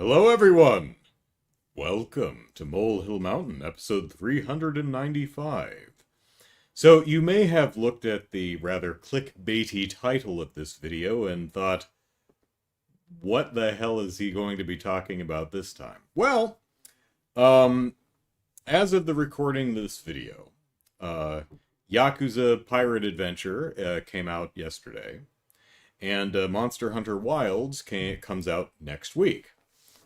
Hello, everyone! Welcome to Molehill Mountain, episode 395. So, you may have looked at the rather clickbaity title of this video and thought, what the hell is he going to be talking about this time? Well, as of the recording of this video, Yakuza Pirate Adventure came out yesterday, and Monster Hunter Wilds comes out next week.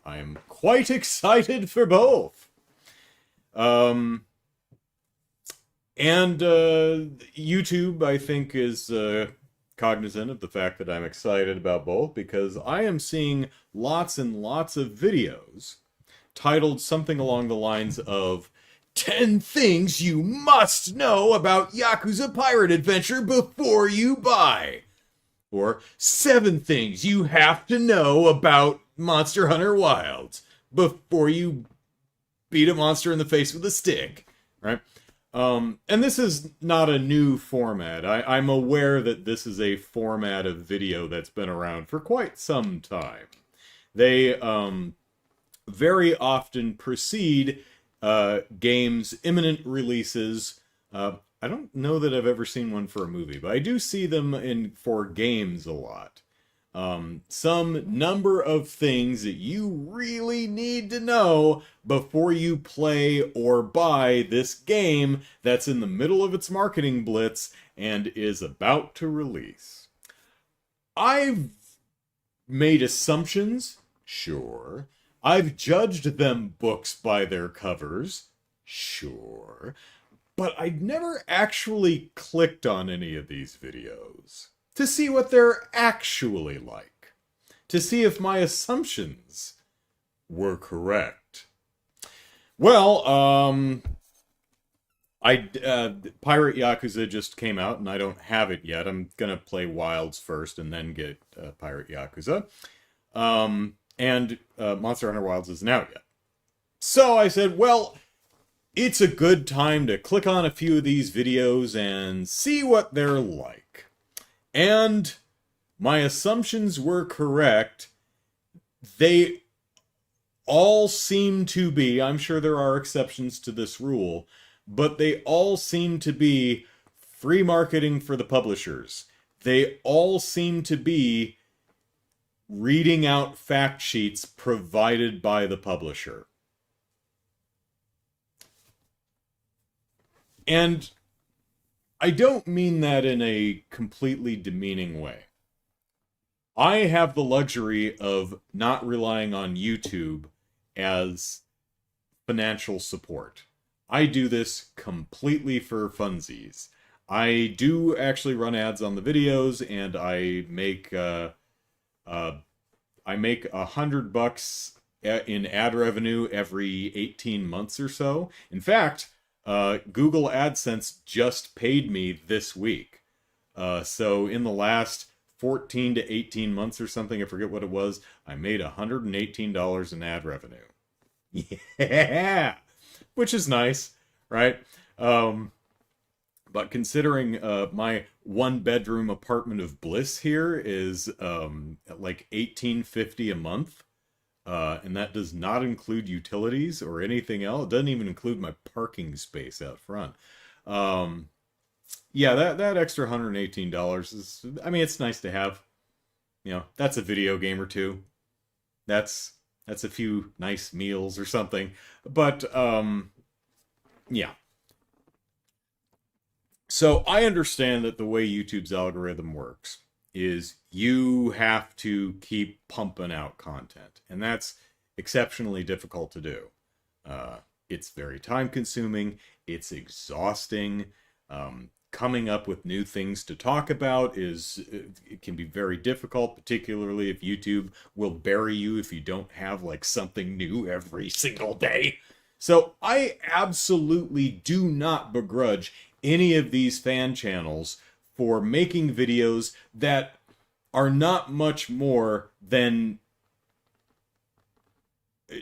I am quite excited for both. YouTube, I think, is cognizant of the fact that I'm excited about both because I am seeing lots and lots of videos titled something along the lines of 10 things you must know about Yakuza Pirate Adventure before you buy. Or 7 things you have to know about Monster Hunter Wilds before you beat a monster in the face with a stick, right? And this is not a new format. I'm aware that this is a format of video that's been around for quite some time. They very often precede games' imminent releases. I don't know that I've ever seen one for a movie, but I do see them for games a lot. Some number of things that you really need to know before you play or buy this game that's in the middle of its marketing blitz and is about to release. I've made assumptions, sure. I've judged them books by their covers, sure. But I'd never actually clicked on any of these videos to see what they're actually like, to see if my assumptions were correct. Well, Pirate Yakuza just came out, and I don't have it yet. I'm gonna play Wilds first, and then get Pirate Yakuza. Monster Hunter Wilds isn't out yet. So I said, well, it's a good time to click on a few of these videos and see what they're like. And my assumptions were correct. They all seem to be, I'm sure there are exceptions to this rule, but they all seem to be free marketing for the publishers. They all seem to be reading out fact sheets provided by the publisher. And I don't mean that in a completely demeaning way. I have the luxury of not relying on YouTube as financial support. I do this completely for funsies. I do actually run ads on the videos, and I make $100 in ad revenue every 18 months or so. In fact, Google AdSense just paid me this week. So in the last 14 to 18 months or something, I forget what it was, I made $118 in ad revenue. Yeah! Which is nice, right? But considering my 1-bedroom apartment of bliss here is like $18.50 a month, and that does not include utilities or anything else. It doesn't even include my parking space out front. Yeah, that extra $118 is, I mean, it's nice to have. You know, that's a video game or two. That's a few nice meals or something. But, yeah. So I understand that the way YouTube's algorithm works is you have to keep pumping out content. And that's exceptionally difficult to do. It's very time consuming. It's exhausting. Coming up with new things to talk about it can be very difficult, particularly if YouTube will bury you if you don't have like something new every single day. So I absolutely do not begrudge any of these fan channels for making videos that are not much more than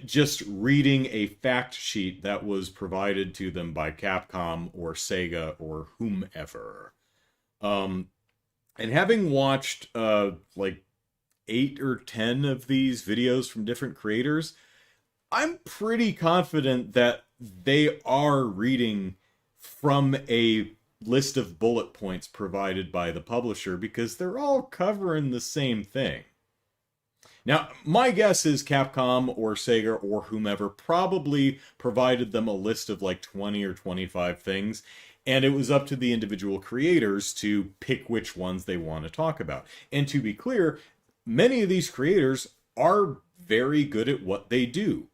just reading a fact sheet that was provided to them by Capcom or Sega or whomever. And having watched like 8 or 10 of these videos from different creators, I'm pretty confident that they are reading from a list of bullet points provided by the publisher because they're all covering the same thing. Now, my guess is Capcom or Sega or whomever probably provided them a list of like 20 or 25 things, and it was up to the individual creators to pick which ones they want to talk about. And to be clear, many of these creators are very good at what they do.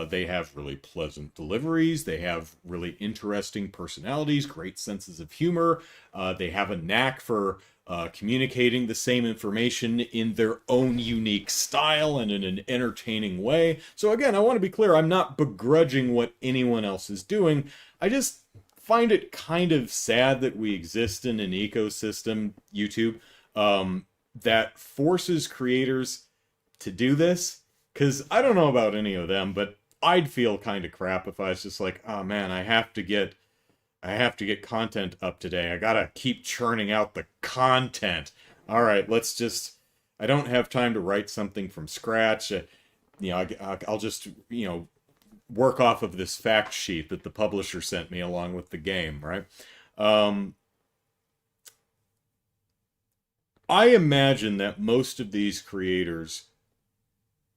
They have really pleasant deliveries. They have really interesting personalities, great senses of humor. They have a knack for communicating the same information in their own unique style and in an entertaining way. So again, I want to be clear, I'm not begrudging what anyone else is doing. I just find it kind of sad that we exist in an ecosystem, YouTube, that forces creators to do this. Because I don't know about any of them, but I'd feel kind of crap if I was just like, oh man, I have to get content up today. I gotta keep churning out the content. All right, I don't have time to write something from scratch. I'll just, work off of this fact sheet that the publisher sent me along with the game, right? I imagine that most of these creators,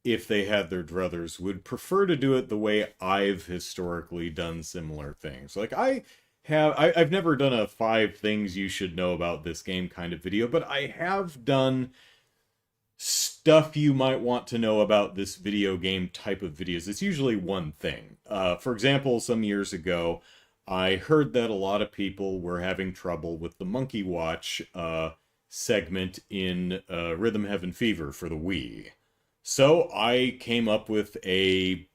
if they had their druthers, would prefer to do it the way I've historically done similar things. Like I've never done a 5 things you should know about this game kind of video, but I have done stuff you might want to know about this video game type of videos. It's usually one thing. For example, some years ago, I heard that a lot of people were having trouble with the Monkey Watch segment in Rhythm Heaven Fever for the Wii. So I came up with a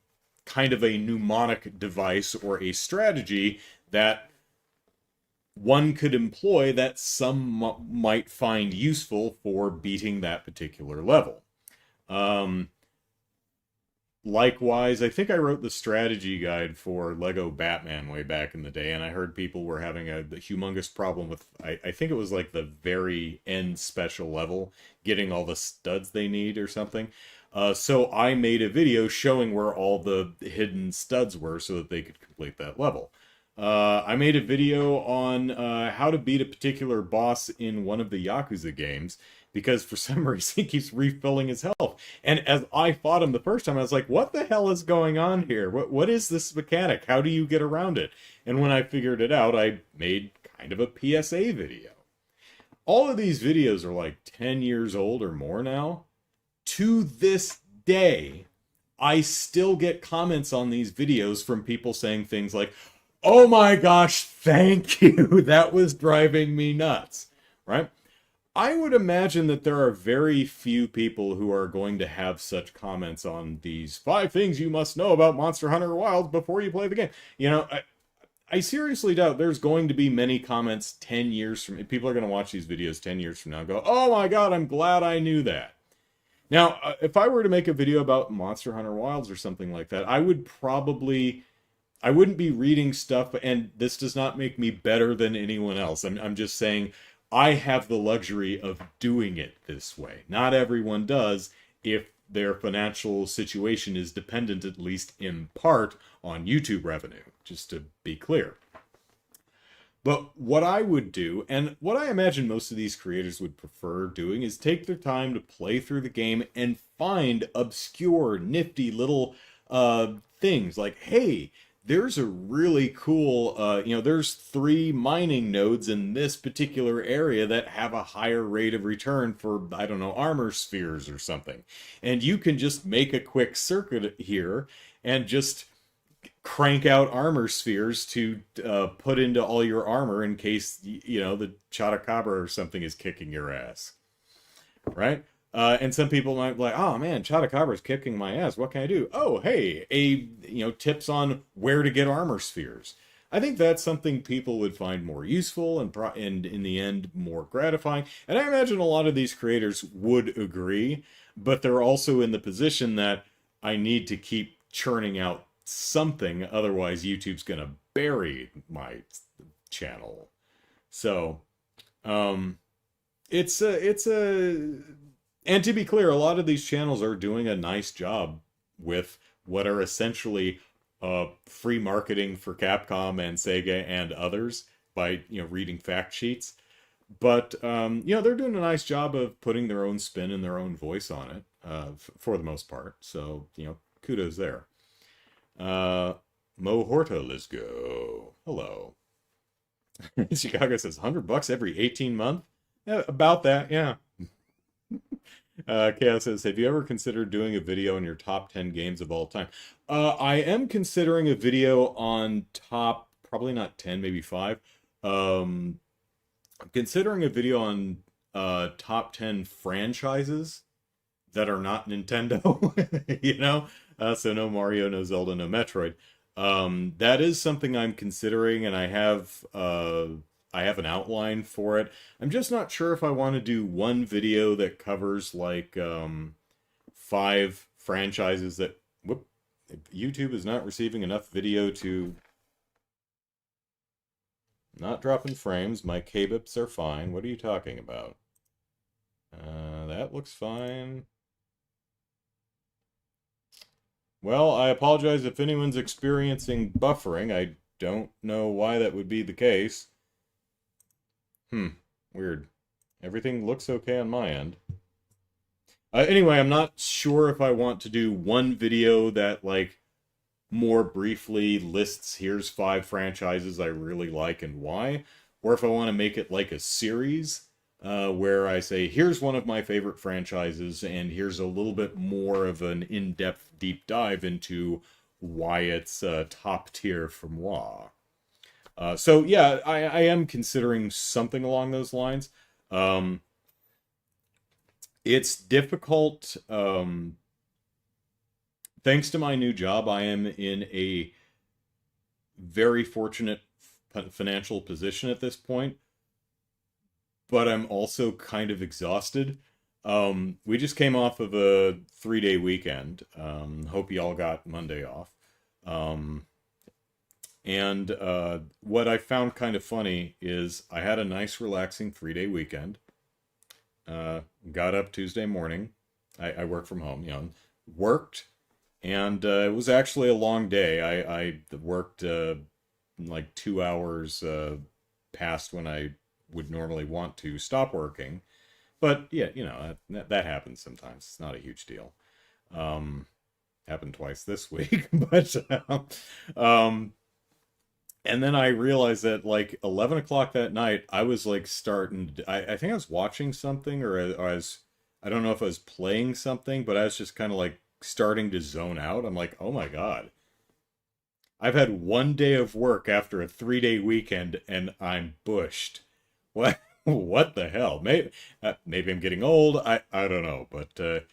kind of a mnemonic device or a strategy that one could employ that some might find useful for beating that particular level. Likewise, I think I wrote the strategy guide for Lego Batman way back in the day, and I heard people were having a humongous problem with, I think it was like the very end special level, getting all the studs they need or something. So I made a video showing where all the hidden studs were so that they could complete that level. I made a video on how to beat a particular boss in one of the Yakuza games, because for some reason he keeps refilling his health. And as I fought him the first time, I was like, what the hell is going on here? What is this mechanic? How do you get around it? And when I figured it out, I made kind of a PSA video. All of these videos are like 10 years old or more now. To this day, I still get comments on these videos from people saying things like, oh my gosh, thank you. That was driving me nuts, right? I would imagine that there are very few people who are going to have such comments on these 5 things you must know about Monster Hunter Wilds before you play the game. I seriously doubt there's going to be many comments 10 years from... People are going to watch these videos 10 years from now and go, oh my god, I'm glad I knew that. Now, if I were to make a video about Monster Hunter Wilds or something like that, I wouldn't be reading stuff, and this does not make me better than anyone else. I'm just saying I have the luxury of doing it this way. Not everyone does if their financial situation is dependent, at least in part, on YouTube revenue, just to be clear. But what I would do, and what I imagine most of these creators would prefer doing, is take their time to play through the game and find obscure, nifty little things like, hey, there's a really cool, there's 3 mining nodes in this particular area that have a higher rate of return for, I don't know, armor spheres or something. And you can just make a quick circuit here and just crank out armor spheres to put into all your armor in case, the Chotacabra or something is kicking your ass. Right? And some people might be like, oh man, Chotacabra is kicking my ass. What can I do? Oh, hey, tips on where to get armor spheres. I think that's something people would find more useful and in the end more gratifying. And I imagine a lot of these creators would agree, but they're also in the position that I need to keep churning out something, otherwise YouTube's gonna bury my channel. So, it's a And to be clear, a lot of these channels are doing a nice job with what are essentially free marketing for Capcom and Sega and others by reading fact sheets. But they're doing a nice job of putting their own spin and their own voice on it for the most part. So kudos there. Mo Horta, let's go. Hello. Chicago says $100 every 18 month. Yeah, about that, yeah. Chaos says, have you ever considered doing a video on your top 10 games of all time? I am considering a video on top, probably not 10, maybe 5. I'm considering a video on top 10 franchises that are not Nintendo, so no Mario, no Zelda, no Metroid. That is something I'm considering, and I have an outline for it. I'm just not sure if I want to do one video that covers like 5 franchises that YouTube is not receiving enough video to not dropping frames. My K-bips are fine. What are you talking about? That looks fine. Well, I apologize if anyone's experiencing buffering. I don't know why that would be the case. Weird. Everything looks okay on my end. Anyway, I'm not sure if I want to do one video that, like, more briefly lists here's 5 franchises I really like and why, or if I want to make it like a series where I say here's one of my favorite franchises and here's a little bit more of an in-depth deep dive into why it's top tier for moi. So yeah, I am considering something along those lines. It's difficult. Thanks to my new job, I am in a very fortunate financial position at this point, but I'm also kind of exhausted. We just came off of a 3-day weekend. Hope you all got Monday off. And what I found kind of funny is I had a nice relaxing 3-day weekend. Got up Tuesday morning. I work from home, worked, and it was actually a long day. I worked like 2 hours past when I would normally want to stop working. But yeah, that happens sometimes. It's not a huge deal. Happened twice this week, but and then I realized that like 11 o'clock that night, I was like starting. I think I was watching something, or I don't know if I was playing something, but I was just kind of like starting to zone out. I'm like, oh my God. I've had one day of work after a 3-day weekend and I'm bushed. What? What the hell? Maybe I'm getting old. I don't know, but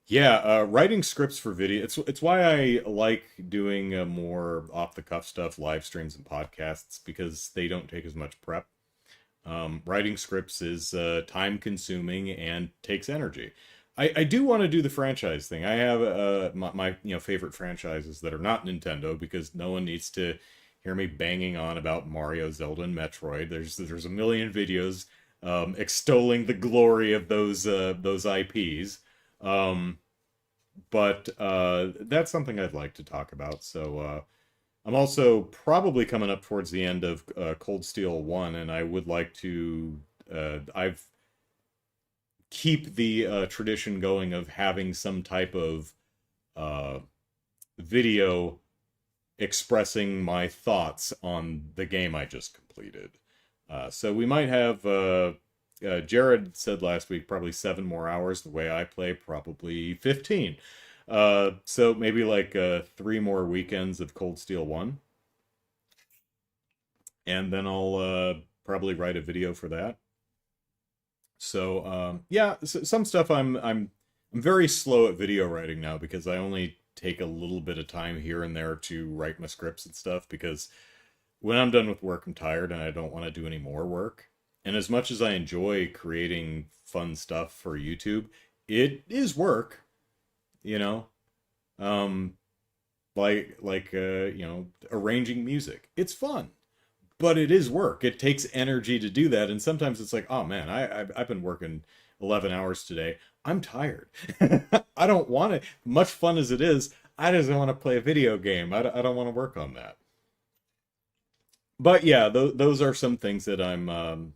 yeah, writing scripts for video. It's why I like doing more off the cuff stuff, live streams and podcasts, because they don't take as much prep. Writing scripts is time consuming and takes energy. I do want to do the franchise thing. I have my favorite franchises that are not Nintendo, because no one needs to hear me banging on about Mario, Zelda, and Metroid. There's a million videos extolling the glory of those IPs. But that's something I'd like to talk about. So I'm also probably coming up towards the end of Cold Steel 1, and I would like to I've keep the tradition going of having some type of video expressing my thoughts on the game I just completed. So we might have Jared said last week, probably 7 more hours. The way I play, probably 15. So maybe like 3 more weekends of Cold Steel 1. And then I'll probably write a video for that. So yeah, some stuff I'm very slow at video writing now, because I only take a little bit of time here and there to write my scripts and stuff, because when I'm done with work, I'm tired and I don't want to do any more work. And as much as I enjoy creating fun stuff for YouTube, it is work, you know. Arranging music. It's fun, but it is work. It takes energy to do that, and sometimes it's like, oh man, I've been working 11 hours today. I'm tired. I don't want to, much fun as it is, I just want to play a video game. I don't want to work on that. But yeah, those are some things that I'm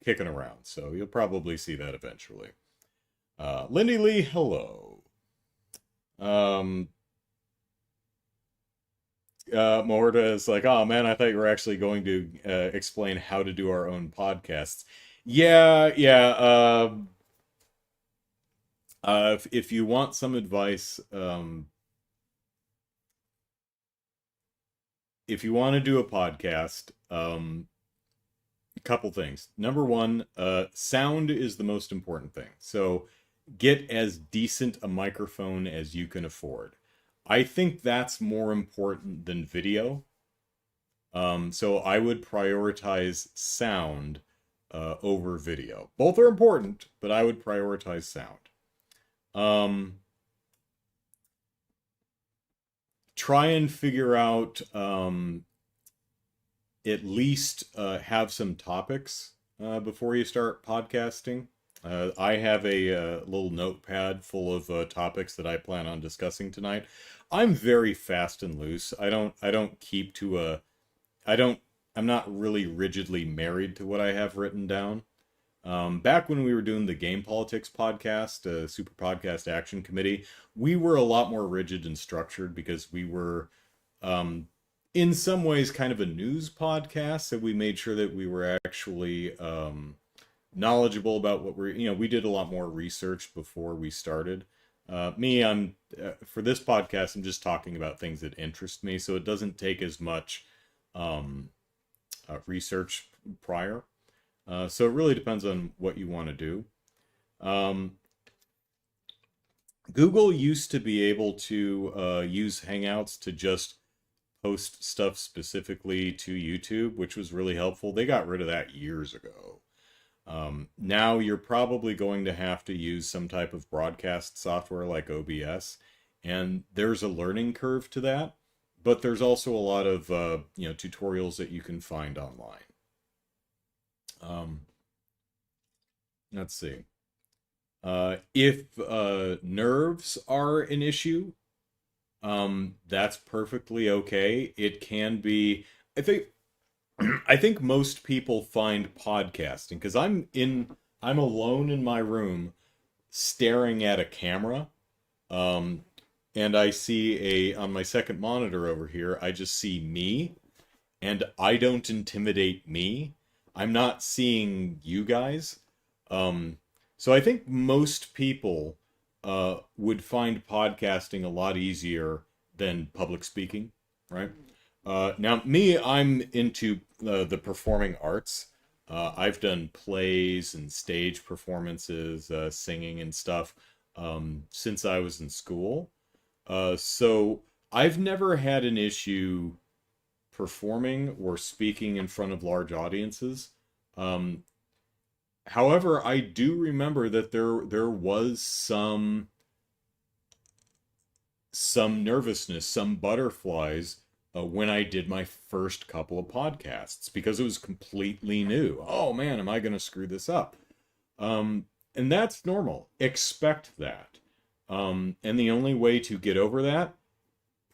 kicking around. So you'll probably see that eventually. Lindy Lee, hello. Um, Morta is like, oh man, I thought you were actually going to explain how to do our own podcasts. Yeah, yeah. If you want some advice, if you want to do a podcast, a couple things. Number one, sound is the most important thing. So get as decent a microphone as you can afford. I think that's more important than video. So I would prioritize sound over video. Both are important, but I would prioritize sound. Um, Try and figure out at least have some topics before you start podcasting. I have a little notepad full of topics that I plan on discussing tonight. I'm very fast and loose. I don't keep to a I don't I'm not really rigidly married to what I have written down. Back when we were doing the Game Politics podcast, Super Podcast Action Committee, we were a lot more rigid and structured because we were, um, in some ways, kind of a news podcast. So we made sure that we were actually knowledgeable about what we did a lot more research before we started. I'm for this podcast, I'm just talking about things that interest me, so it doesn't take as much um, research prior. So it really depends on what you want to do. Um, Google used to be able to use Hangouts to just post stuff specifically to YouTube, which was really helpful. They got rid of that years ago. Now you're probably going to have to use some type of broadcast software like OBS, and there's a learning curve to that, but there's also a lot of tutorials that you can find online. Um, let's see. If nerves are an issue, that's perfectly okay. It can be. I think. I think most people find podcasting because I'm alone in my room staring at a camera. Um, and I see on my second monitor over here, I just see me, and I don't intimidate me. I'm not seeing you guys. Um, so I think most people would find podcasting a lot easier than public speaking, right? Now, me, I'm into the performing arts. I've done plays and stage performances, singing and stuff since I was in school. So I've never had an issue performing or speaking in front of large audiences. Um, However, I do remember that there was some nervousness, some butterflies when I did my first couple of podcasts because it was completely new. Oh man, am I going to screw this up? And that's normal. Expect that. And the only way to get over that,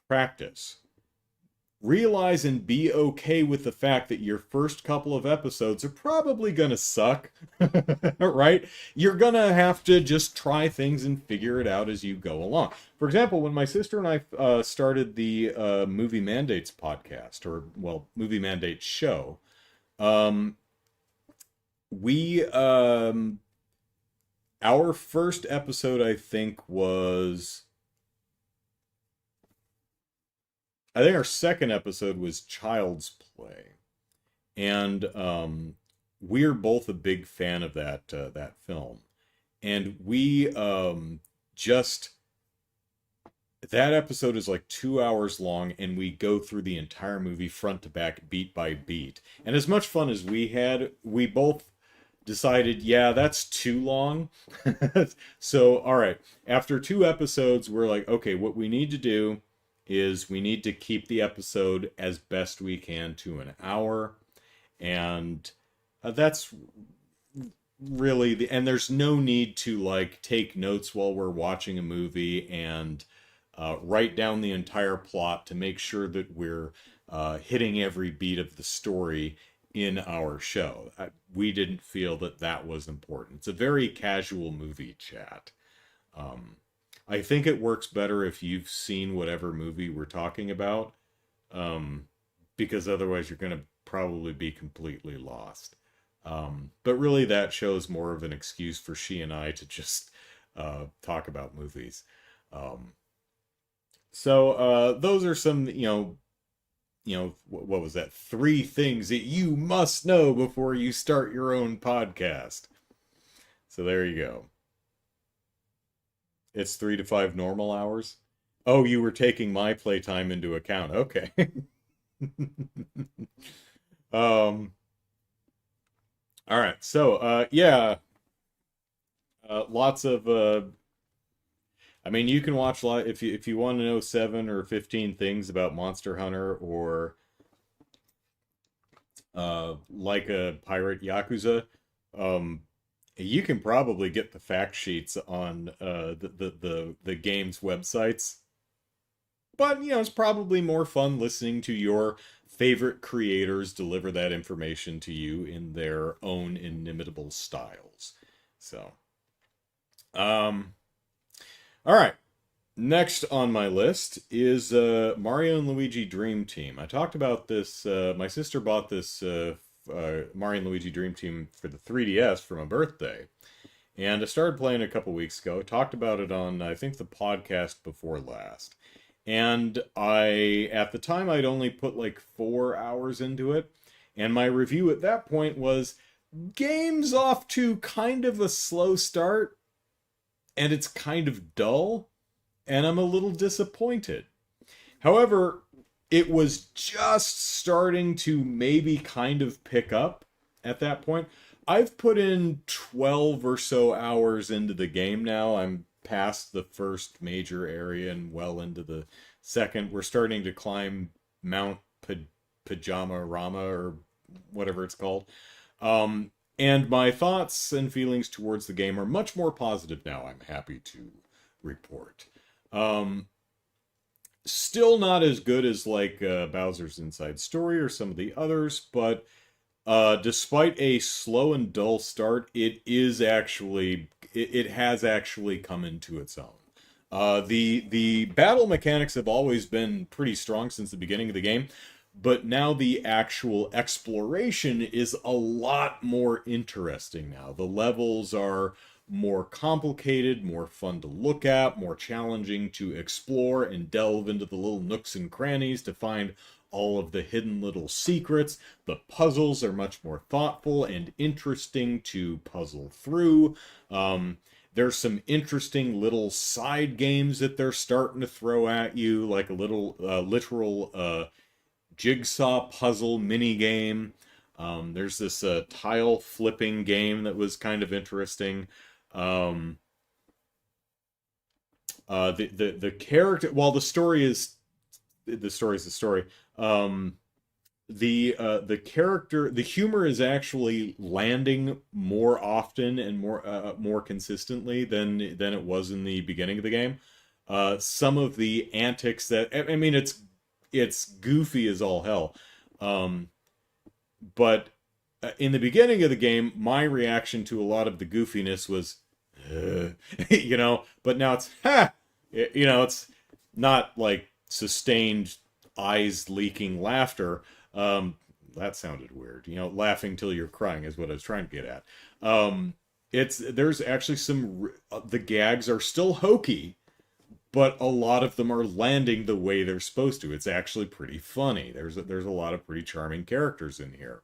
practice. Realize and be okay with the fact that your first couple of episodes are probably gonna suck, right? You're gonna have to just try things and figure it out as you go along. For example, when my sister and I started the Movie Mandates podcast, or, well, Movie Mandates show, um, we, our first episode, I think, I think our second episode was Child's Play, and we're both a big fan of that film, and we just that episode is like 2 hours long, and we go through the entire movie front to back, beat by beat. And as much fun as we had, we both decided, yeah, that's too long. So, all right, after 2 episodes, we're like, okay, what we need to do is we need to keep the episode as best we can to an hour, and that's really and there's no need to like take notes while we're watching a movie and write down the entire plot to make sure that we're hitting every beat of the story in our show. We didn't feel that that was important. It's a very casual movie chat. Um, I think it works better if you've seen whatever movie we're talking about, um, because otherwise you're going to probably be completely lost. But really, that shows more of an excuse for she and I to just talk about movies. Um, so those are some, what was that? Three things that you must know before you start your own podcast. So there you go. It's 3 to 5 normal hours. Oh, you were taking my playtime into account. Okay. um. All right. So, yeah. Lots of. I mean, you can watch a lot if you want to know 7 or 15 things about Monster Hunter or like a pirate Yakuza. Um, you can probably get the fact sheets on the game's websites. But, it's probably more fun listening to your favorite creators deliver that information to you in their own inimitable styles. So, um, all right. Next on my list is Mario and Luigi Dream Team. I talked about this. My sister bought this Mario and Luigi Dream Team for the 3DS for my birthday. And I started playing a couple weeks ago. Talked about it on, I think, the podcast before last. And at the time, I'd only put like 4 hours into it. And my review at that point was, game's off to kind of a slow start. And it's kind of dull. And I'm a little disappointed. However, it was just starting to maybe kind of pick up at that point. I've put in 12 or so hours into the game now. I'm past the first major area and well into the second. We're starting to climb Mount Pajama Rama or whatever it's called. And my thoughts and feelings towards the game are much more positive now, I'm happy to report. Still not as good as like Bowser's Inside Story or some of the others, but despite a slow and dull start, it has actually come into its own. The battle mechanics have always been pretty strong since the beginning of the game, but now the actual exploration is a lot more interesting now. The levels are more complicated, more fun to look at, more challenging to explore and delve into the little nooks and crannies to find all of the hidden little secrets. The puzzles are much more thoughtful and interesting to puzzle through. There's some interesting little side games that they're starting to throw at you, like a little literal jigsaw puzzle mini game. There's this tile flipping game that was kind of interesting. The character, while the story is the story. The character, the humor is actually landing more often and more consistently than it was in the beginning of the game. Some of the antics that I mean, it's goofy as all hell. But in the beginning of the game, my reaction to a lot of the goofiness was, but now it's it's not like sustained eyes leaking laughter. That sounded weird. Laughing till you're crying is what I was trying to get at. There's actually the gags are still hokey, but a lot of them are landing the way they're supposed to. It's actually pretty funny. There's a lot of pretty charming characters in here.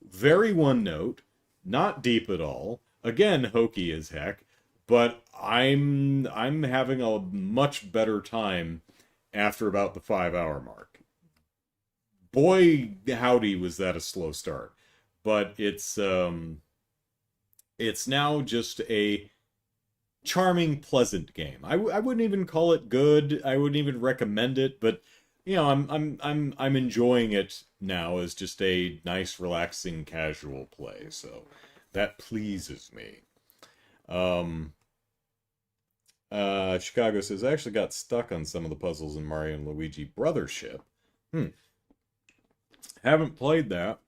Very one note, not deep at all. Again, hokey as heck, but I'm having a much better time after about the 5 hour mark. Boy, howdy, was that a slow start. But it's now just a charming, pleasant game. I wouldn't even call it good. I wouldn't even recommend it, but I'm enjoying it now as just a nice, relaxing, casual play. So That pleases me. Um, Chicago says, I actually got stuck on some of the puzzles in Mario and Luigi Brothership. Hmm. Haven't played that,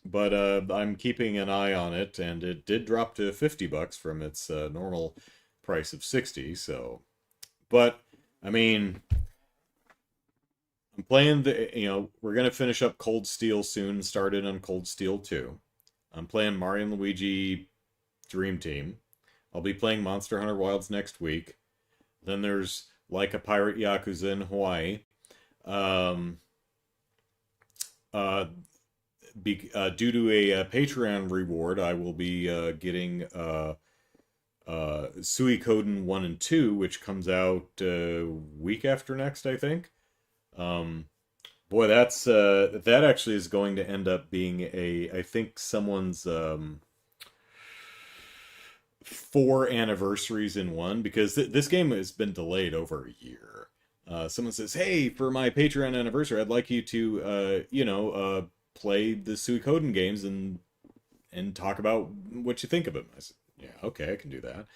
but I'm keeping an eye on it, and it did drop to $50 from its normal price of 60. So, but I mean, I'm playing we're gonna finish up Cold Steel soon. Started on Cold Steel 2. I'm playing Mario and Luigi Dream Team. I'll be playing Monster Hunter Wilds next week. Then there's Like a Pirate Yakuza in Hawaii. Um, uh, Due to a Patreon reward, I will be getting Suikoden 1 and 2, which comes out week after next, I think. Um, Boy, that actually is going to end up being I think someone's 4 anniversaries in one, because this game has been delayed over a year. Someone says, "Hey, for my Patreon anniversary, I'd like you to, play the Suikoden games and talk about what you think of them." I said, "Yeah, okay, I can do that."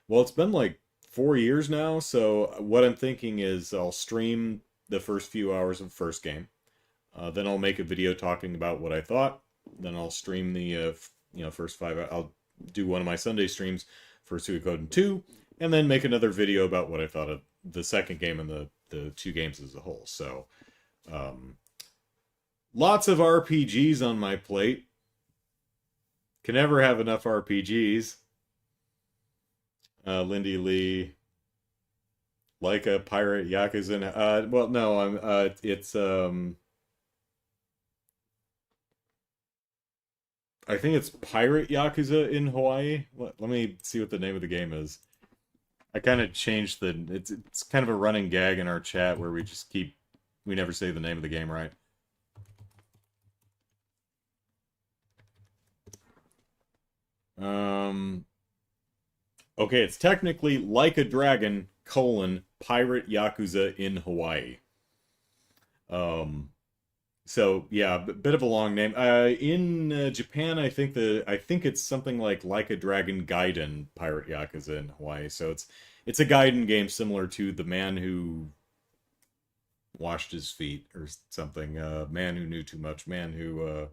Well, it's been like 4 years now, so what I'm thinking is I'll stream the first few hours of the first game. Then I'll make a video talking about what I thought. Then I'll stream the first 5. I'll do one of my Sunday streams for Suikoden 2, and then make another video about what I thought of the second game and the two games as a whole. So, lots of RPGs on my plate. Can never have enough RPGs. Lindy Lee, like a pirate Yakuza. Well, no, it's I think it's Pirate Yakuza in Hawaii. Let me see what the name of the game is. I kind of changed it's kind of a running gag in our chat where we never say the name of the game right. Okay, it's technically Like a Dragon, Pirate Yakuza in Hawaii. So yeah, bit of a long name. In Japan, I think it's something like a Dragon Gaiden Pirate Yakuza in Hawaii. So it's a Gaiden game similar to The Man Who Washed His Feet or something. Man Who Knew Too Much. Man Who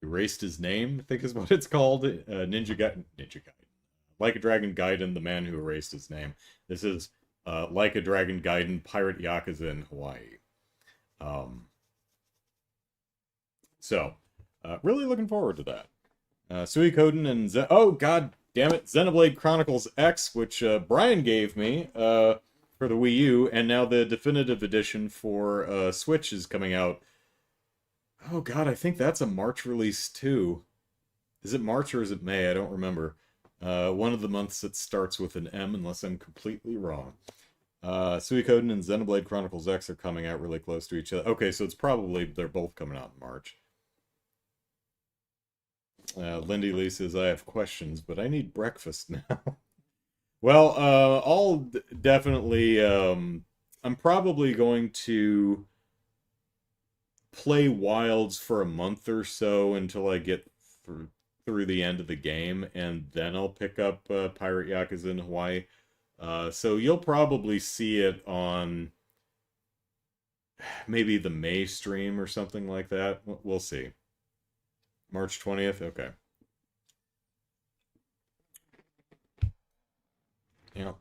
Erased His Name, I think is what it's called. Ninja Gaiden. Like a Dragon Gaiden, The Man Who Erased His Name. This is Like a Dragon Gaiden Pirate Yakuza in Hawaii. So, really looking forward to that. Suikoden and oh god damn it, Xenoblade Chronicles X, which Brian gave me for the Wii U, and now the definitive edition for Switch is coming out. Oh god, I think that's a March release too. Is it March or is it May? I don't remember. One of the months that starts with an M, unless I'm completely wrong. Suikoden and Xenoblade Chronicles X are coming out really close to each other. Okay, so they're both coming out in March. Lindy Lee says, I have questions, but I need breakfast now. Well, I'll definitely, I'm probably going to play Wilds for a month or so until I get through the end of the game, and then I'll pick up Pirate Yakuza in Hawaii. So you'll probably see it on maybe the May stream or something like that. We'll see. March 20th? Okay. Yeah.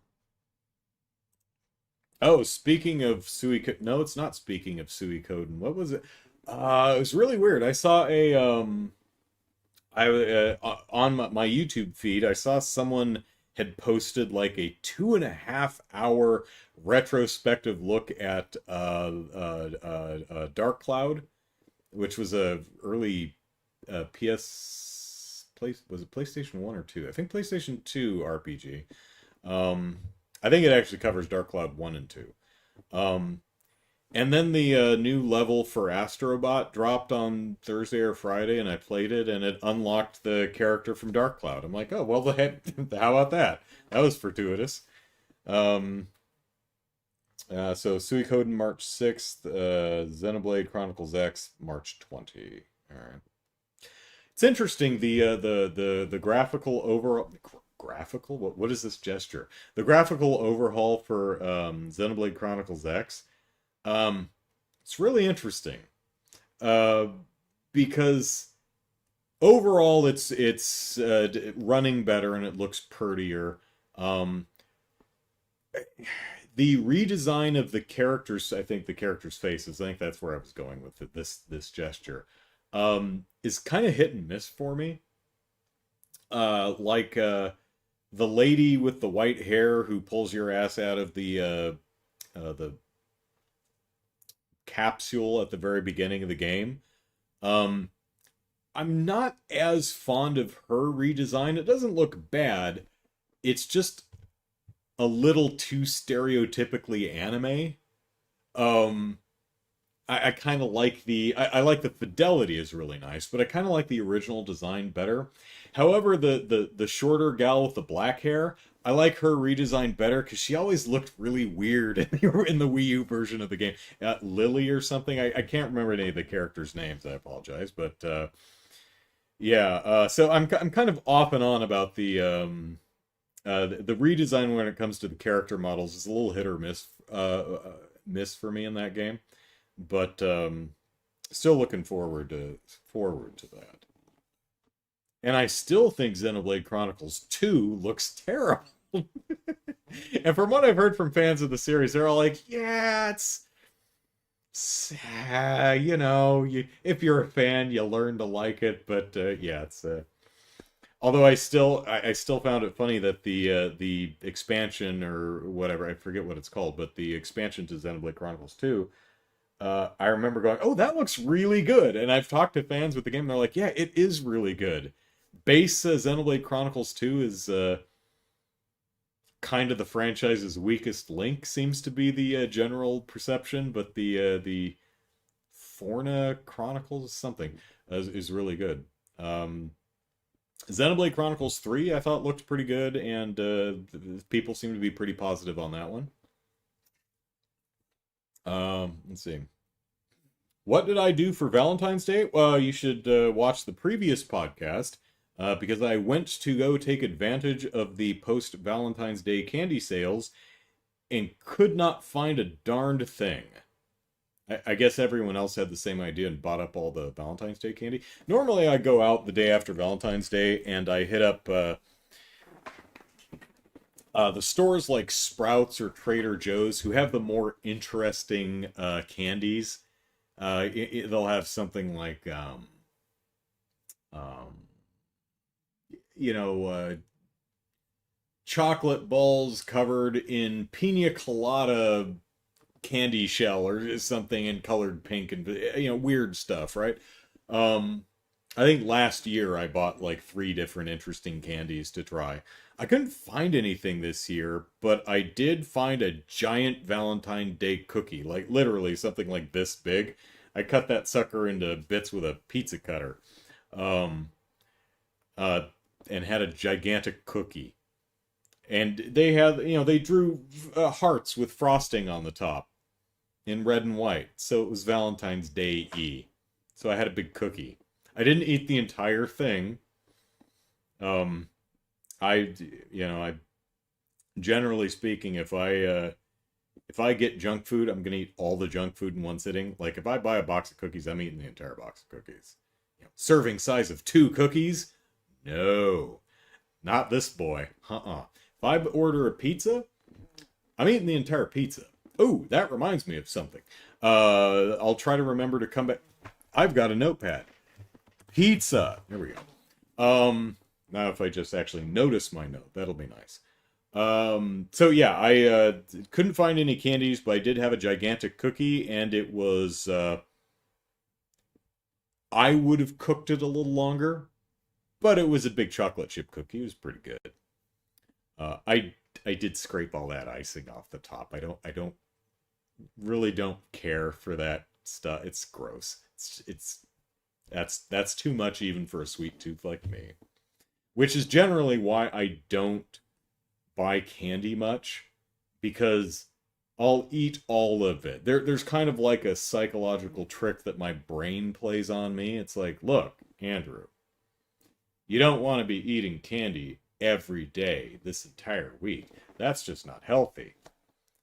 Oh, speaking of Suikoden, no, it's not speaking of Suikoden. What was it? It was really weird. I saw on my YouTube feed, I saw someone had posted like a 2.5 hour retrospective look at Dark Cloud, which was a early was it PlayStation 1 or 2? I think PlayStation 2 RPG. I think it actually covers Dark Cloud 1 and 2. And then the new level for Astrobot dropped on Thursday or Friday, and I played it, and it unlocked the character from Dark Cloud. I'm like, oh, well, how about that? That was fortuitous. So Suikoden March 6th, Xenoblade Chronicles X March 20. All right. It's interesting the graphical overall graphical what is this gesture? The graphical overhaul for Xenoblade Chronicles X. Um, it's really interesting uh, because overall it's running better and it looks prettier. Um, the redesign of the characters, I think the characters' faces, I think that's where I was going with this gesture, is kind of hit and miss for me. Like the lady with the white hair who pulls your ass out of the capsule at the very beginning of the game. Um, I'm not as fond of her redesign. It doesn't look bad. It's just a little too stereotypically anime. Um, I kind of like I like the fidelity is really nice, but I kind of like the original design better. However, the shorter gal with the black hair, I like her redesign better because she always looked really weird in the Wii U version of the game. Lily or something. I can't remember any of the characters' names. I apologize, but yeah. So I'm kind of off and on about the redesign when it comes to the character models is a little hit or miss miss for me in that game, but still looking forward to that. And I still think Xenoblade Chronicles 2 looks terrible. And from what I've heard from fans of the series, they're all like, "Yeah, you know, if you're a fan, you learn to like it." But yeah, it's although I still found it funny that the expansion or whatever, I forget what it's called, but the expansion to Xenoblade Chronicles 2, I remember going, "Oh, that looks really good." And I've talked to fans with the game, and they're like, "Yeah, it is really good." Base Xenoblade Chronicles 2 is kind of the franchise's weakest link, seems to be the general perception, but the Forna Chronicles something is really good. Xenoblade Chronicles 3 I thought looked pretty good, and people seem to be pretty positive on that one. Let's see. What did I do for Valentine's Day? Well, you should watch the previous podcast because I went to go take advantage of the post Valentine's Day candy sales and could not find a darned thing. I guess everyone else had the same idea and bought up all the Valentine's Day candy. Normally, I go out the day after Valentine's Day and I hit up the stores like Sprouts or Trader Joe's who have the more interesting candies. They'll have something like, um, you know, chocolate balls covered in pina colada candy shell or something in colored pink and weird stuff, right? I think last year I bought like three different interesting candies to try. I couldn't find anything this year, but I did find a giant Valentine Day cookie, like literally something like this big. I cut that sucker into bits with a pizza cutter, um, uh, and had a gigantic cookie. And they had, they drew hearts with frosting on the top in red and white. So it was Valentine's Day E. So I had a big cookie. I didn't eat the entire thing. Um, I, I generally speaking, if I get junk food, I'm gonna eat all the junk food in one sitting. Like if I buy a box of cookies, I'm eating the entire box of cookies. Serving size of 2 cookies? No, not this boy. If I order a pizza, I'm eating the entire pizza. Oh, that reminds me of something. I'll try to remember to come back. I've got a notepad. Pizza. There we go. Now if I just actually notice my note, that'll be nice. So yeah, I couldn't find any candies, but I did have a gigantic cookie, and it was I would have cooked it a little longer, but it was a big chocolate chip cookie. It was pretty good. I did scrape all that icing off the top. I don't really don't care for that stuff. It's gross. That's too much even for a sweet tooth like me. Which is generally why I don't buy candy much, because I'll eat all of it. There's kind of like a psychological trick that my brain plays on me. It's like, look, Andrew, You don't want to be eating candy every day this entire week. That's just not healthy.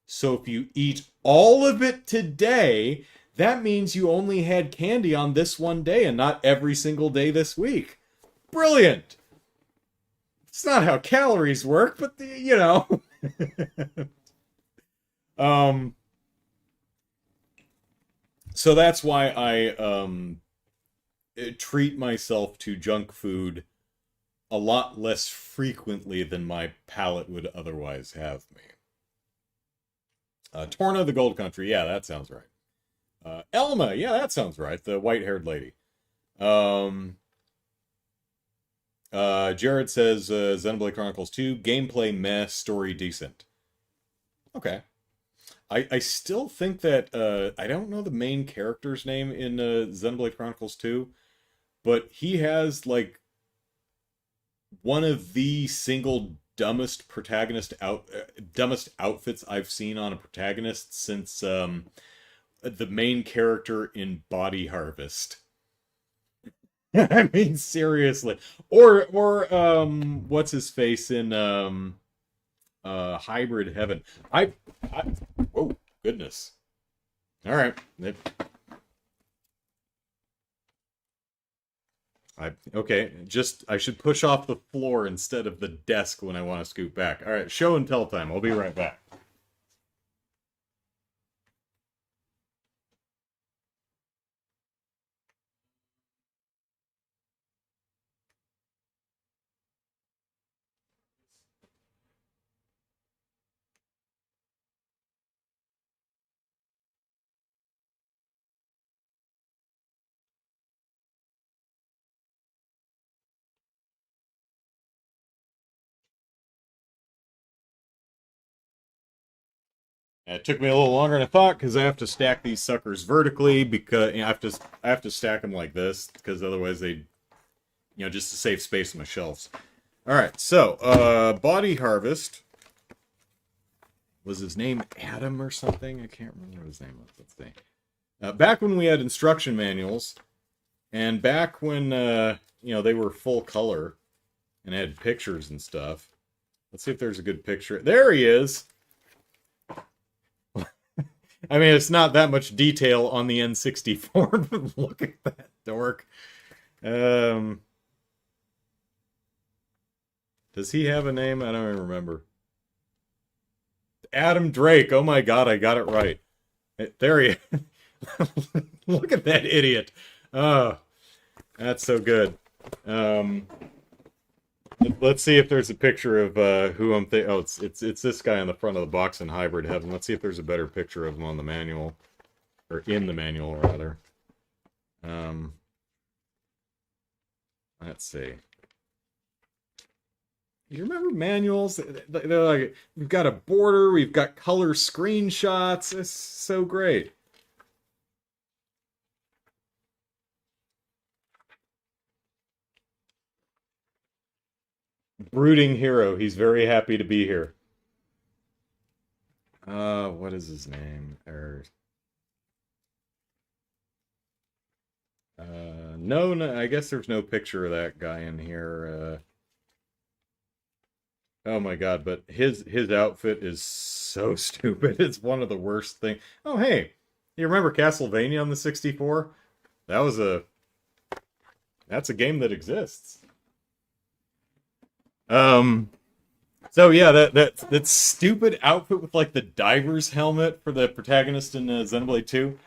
So if you eat all of it today, that means you only had candy on this one day and not every single day this week. Brilliant. It's not how calories work, but you know. um so that's why I treat myself to junk food a lot less frequently than my palate would otherwise have me. Torna the Gold Country, yeah, that sounds right. Elma, yeah, that sounds right. The white-haired lady. Um, Jared says Xenoblade Chronicles 2, gameplay meh, story decent. Okay. I still think that I don't know the main character's name in Xenoblade Chronicles 2, but he has like one of the single dumbest outfits I've seen on a protagonist since the main character in Body Harvest. I mean, seriously. Or what's his face in Hybrid Heaven. I oh goodness. All right. Okay, just I should push off the floor instead of the desk when I want to scoot back. All right, show and tell time. I'll be right back. It took me a little longer than I thought because I have to stack these suckers vertically because I have to stack them like this because otherwise they, just to save space on my shelves. All right, so Body Harvest was his name Adam or something? I can't remember what his name was. Let's see. Back when we had instruction manuals, and back when they were full color and had pictures and stuff. Let's see if there's a good picture. There he is. I mean, it's not that much detail on the N64, but look at that dork. Does he have a name? I don't even remember. Adam Drake. Oh my god, I got it right. There he is. Look at that idiot. Oh, that's so good. Let's see if there's a picture of who I'm thinking. Oh, it's this guy on the front of the box in Hybrid Heaven. Let's see if there's a better picture of him on the manual, or in the manual rather. Let's see. You remember manuals? They're like, we've got a border, we've got color screenshots. It's so great. Brooding hero. He's very happy to be here. What is his name? No, I guess there's no picture of that guy in here. Oh my god, but his outfit is so stupid. It's one of the worst things. Oh hey, you remember Castlevania on the 64? That's a game that exists. So yeah, that stupid outfit with like the diver's helmet for the protagonist in Xenoblade 2.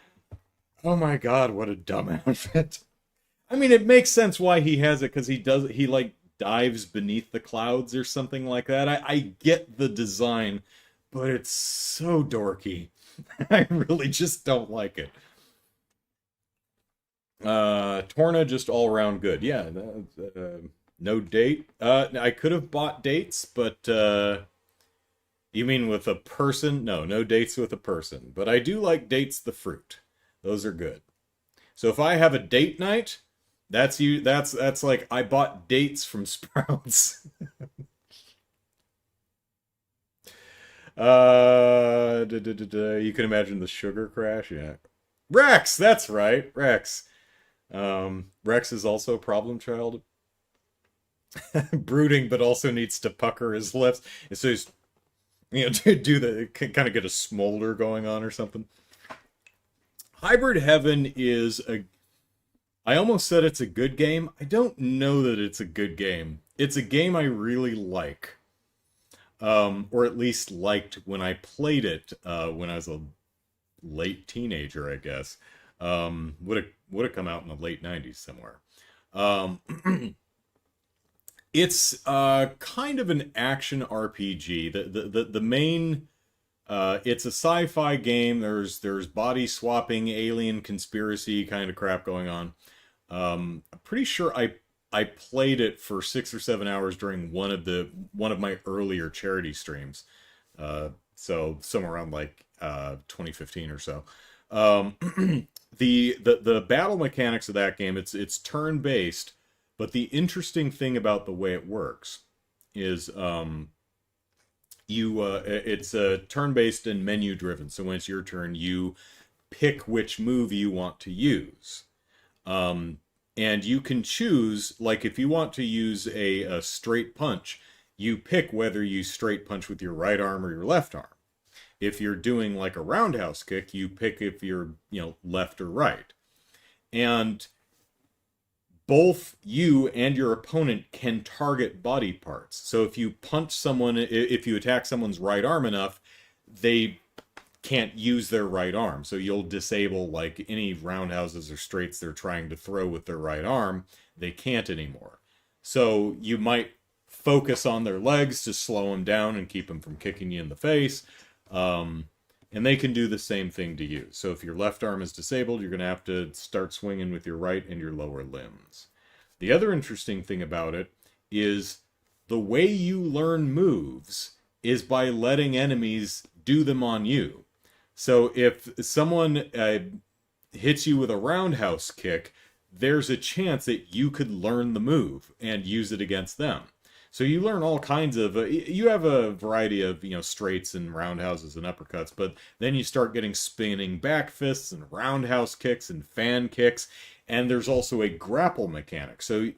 Oh my god, what a dumb outfit. I mean, it makes sense why he has it because he like dives beneath the clouds or something like that. I get the design, but it's so dorky. I really just don't like it. Torna just all around good. Yeah, no date. I could have bought dates, but you mean with a person? No dates with a person. But I do like dates the fruit. Those are good. So if I have a date night, that's you. That's like I bought dates from Sprouts. You can imagine the sugar crash. Yeah, Rex. That's right, Rex. Rex is also a problem child. Brooding, but also needs to pucker his lips. And so he's, to do the kind of get a smolder going on or something. Hybrid Heaven is a. I almost said it's a good game. I don't know that it's a good game. It's a game I really like, or at least liked when I played it when I was a late teenager, I guess. Would have come out in the late '90s somewhere. Um, it's kind of an action RPG. The main it's a sci-fi game. There's body swapping, alien conspiracy kind of crap going on. I'm pretty sure I played it for 6 or 7 hours during one of my earlier charity streams. So somewhere around like 2015 or so. Um, the battle mechanics of that game, it's turn based, but the interesting thing about the way it works is it's turn based and menu driven. So when it's your turn, you pick which move you want to use. And you can choose, like if you want to use a straight punch, you pick whether you straight punch with your right arm or your left arm. If you're doing like a roundhouse kick, you pick if you're, left or right. And both you and your opponent can target body parts. So if you punch someone, if you attack someone's right arm enough, they can't use their right arm. So you'll disable like any roundhouses or straights they're trying to throw with their right arm. They can't anymore. So you might focus on their legs to slow them down and keep them from kicking you in the face. And they can do the same thing to you. So if your left arm is disabled, you're going to have to start swinging with your right and your lower limbs. The other interesting thing about it is the way you learn moves is by letting enemies do them on you. So if someone hits you with a roundhouse kick, there's a chance that you could learn the move and use it against them. So you learn all kinds of, you have a variety of, straights and roundhouses and uppercuts, but then you start getting spinning back fists and roundhouse kicks and fan kicks, and there's also a grapple mechanic. So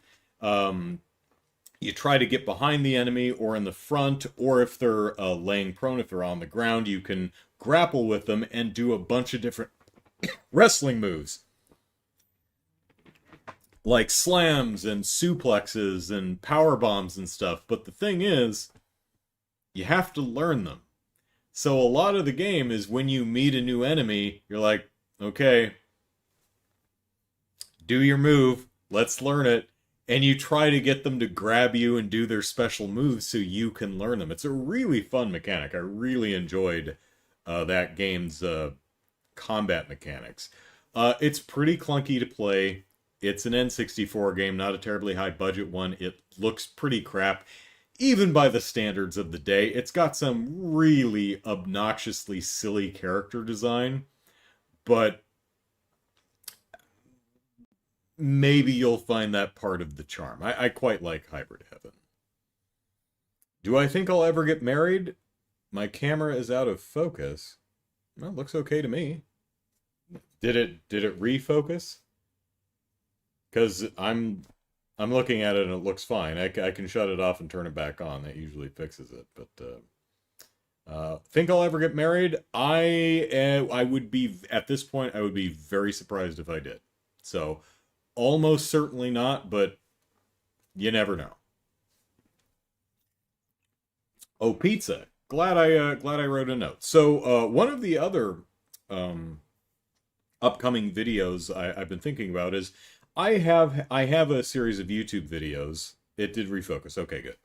you try to get behind the enemy or in the front, or if they're laying prone, if they're on the ground, you can grapple with them and do a bunch of different wrestling moves. Like slams and suplexes and power bombs and stuff. But the thing is, you have to learn them. So a lot of the game is when you meet a new enemy, you're like, okay, do your move, let's learn it. And you try to get them to grab you and do their special moves so you can learn them. It's a really fun mechanic. I really enjoyed that game's combat mechanics. It's pretty clunky to play. It's an N64 game, not a terribly high budget one. It looks pretty crap, even by the standards of the day. It's got some really obnoxiously silly character design, but maybe you'll find that part of the charm. I quite like Hybrid Heaven. Do I think I'll ever get married? My camera is out of focus. Well, it looks okay to me. Did it refocus? Because I'm looking at it and it looks fine. I can shut it off and turn it back on. That usually fixes it. But think I'll ever get married? I would be, at this point, I would be very surprised if I did. So almost certainly not, but you never know. Oh, pizza. Glad I wrote a note. So one of the other upcoming videos I've been thinking about is I have a series of YouTube videos. It did refocus. Okay, good.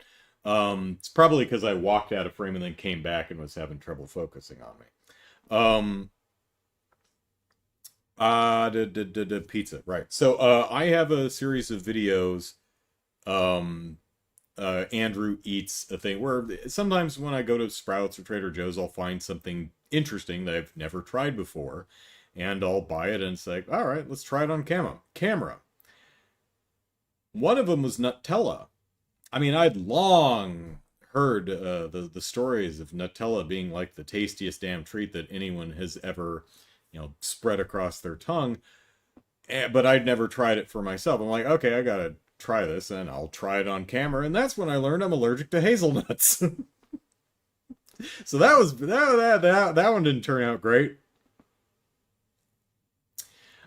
It's probably because I walked out of frame and then came back and was having trouble focusing on me. Pizza, right. So I have a series of videos. Andrew Eats a thing where sometimes when I go to Sprouts or Trader Joe's, I'll find something interesting that I've never tried before. And I'll buy it and it's like, all right, let's try it on camera. One of them was Nutella. I mean, I'd long heard the stories of Nutella being like the tastiest damn treat that anyone has ever, spread across their tongue. But I'd never tried it for myself. I'm like, okay, I gotta try this, and I'll try it on camera, and that's when I learned I'm allergic to hazelnuts. So that one didn't turn out great.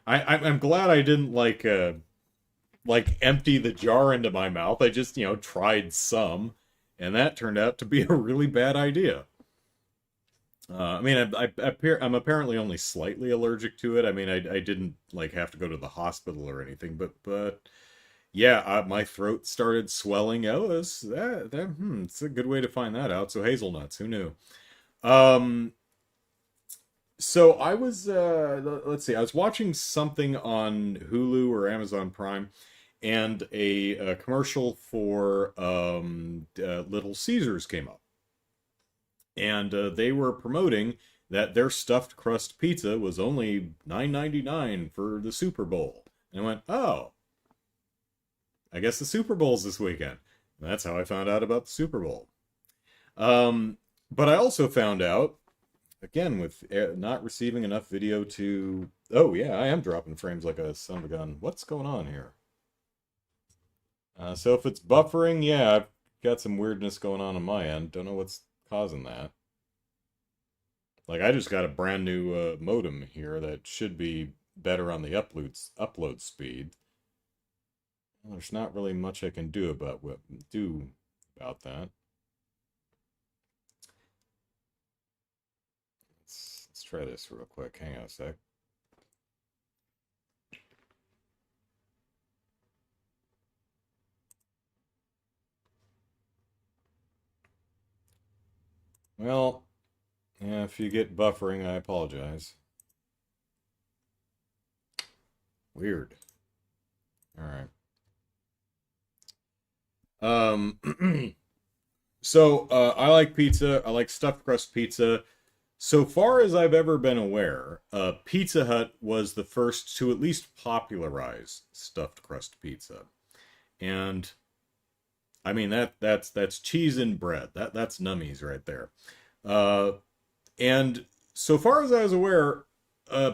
I'm glad I didn't like empty the jar into my mouth. I just, tried some, and that turned out to be a really bad idea. I mean, I'm apparently only slightly allergic to it. I mean, I didn't like have to go to the hospital or anything, but yeah, my throat started swelling. Oh, it's a good way to find that out. So hazelnuts, who knew? Um, so I was let's see, I was watching something on Hulu or Amazon Prime, and a commercial for Little Caesars came up, and they were promoting that their stuffed crust pizza was only $9.99 for the Super Bowl. And I went, oh, I guess the Super Bowl's this weekend. And that's how I found out about the Super Bowl. But I also found out, again, with not receiving enough video to... Oh, yeah, I am dropping frames like a son of a gun. What's going on here? So if it's buffering, yeah, I've got some weirdness going on my end. Don't know what's causing that. Like, I just got a brand new modem here that should be better on the upload speed. Well, there's not really much I can do about that. Let's try this real quick. Hang on a sec. Well, yeah, if you get buffering, I apologize. Weird. All right. So I like pizza. I like stuffed crust pizza. So far as I've ever been aware, Pizza Hut was the first to at least popularize stuffed crust pizza, and I mean that's cheese and bread. That's nummies right there. Uh, and so far as I was aware,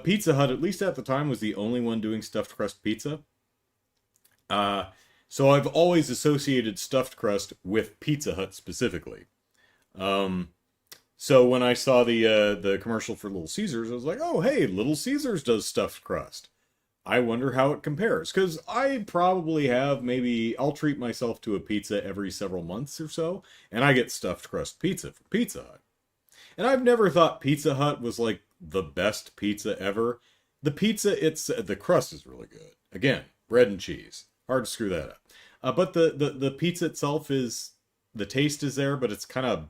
Pizza Hut, at least at the time, was the only one doing stuffed crust pizza. Uh, so I've always associated stuffed crust with Pizza Hut specifically. Um, so when I saw the commercial for Little Caesars, I was like, oh hey, Little Caesars does stuffed crust. I wonder how it compares, because I probably have, maybe I'll treat myself to a pizza every several months or so, and I get stuffed crust pizza from Pizza Hut. And I've never thought Pizza Hut was like the best pizza ever. The crust is really good. Again, bread and cheese. Hard to screw that up. But the pizza itself the taste is there, but it's kind of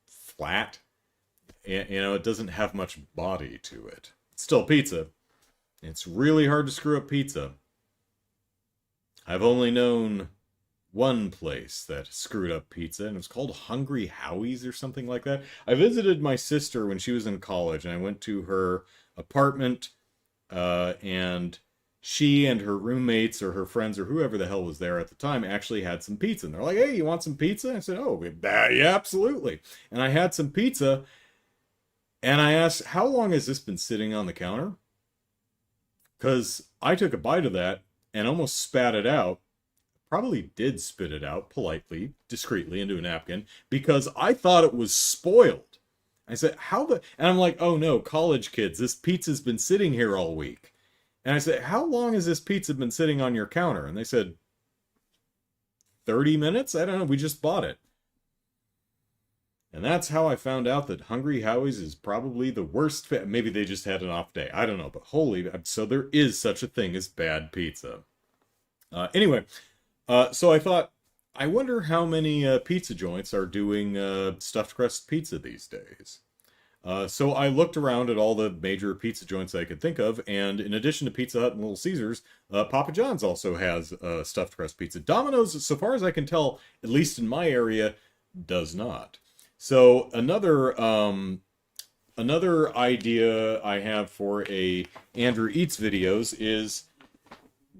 flat. And, it doesn't have much body to it. It's still pizza. It's really hard to screw up pizza. I've only known one place that screwed up pizza, and it was called Hungry Howie's or something like that. I visited my sister when she was in college, and I went to her apartment, and she and her roommates or her friends or whoever the hell was there at the time actually had some pizza. And they're like, hey, you want some pizza? And I said, oh, yeah, absolutely. And I had some pizza, and I asked, how long has this been sitting on the counter? Because I took a bite of that and almost spat it out. Probably did spit it out politely, discreetly into a napkin, because I thought it was spoiled. I said, and I'm like, oh no, college kids, this pizza's been sitting here all week. And I said, how long has this pizza been sitting on your counter? And they said, 30 minutes? I don't know, we just bought it. And that's how I found out that Hungry Howie's is probably the worst. Maybe they just had an off day. I don't know, but so there is such a thing as bad pizza. Anyway, so I thought, I wonder how many pizza joints are doing stuffed crust pizza these days. So I looked around at all the major pizza joints I could think of, and in addition to Pizza Hut and Little Caesars, Papa John's also has stuffed crust pizza. Domino's, so far as I can tell, at least in my area, does not. So another idea I have for a Andrew Eats videos is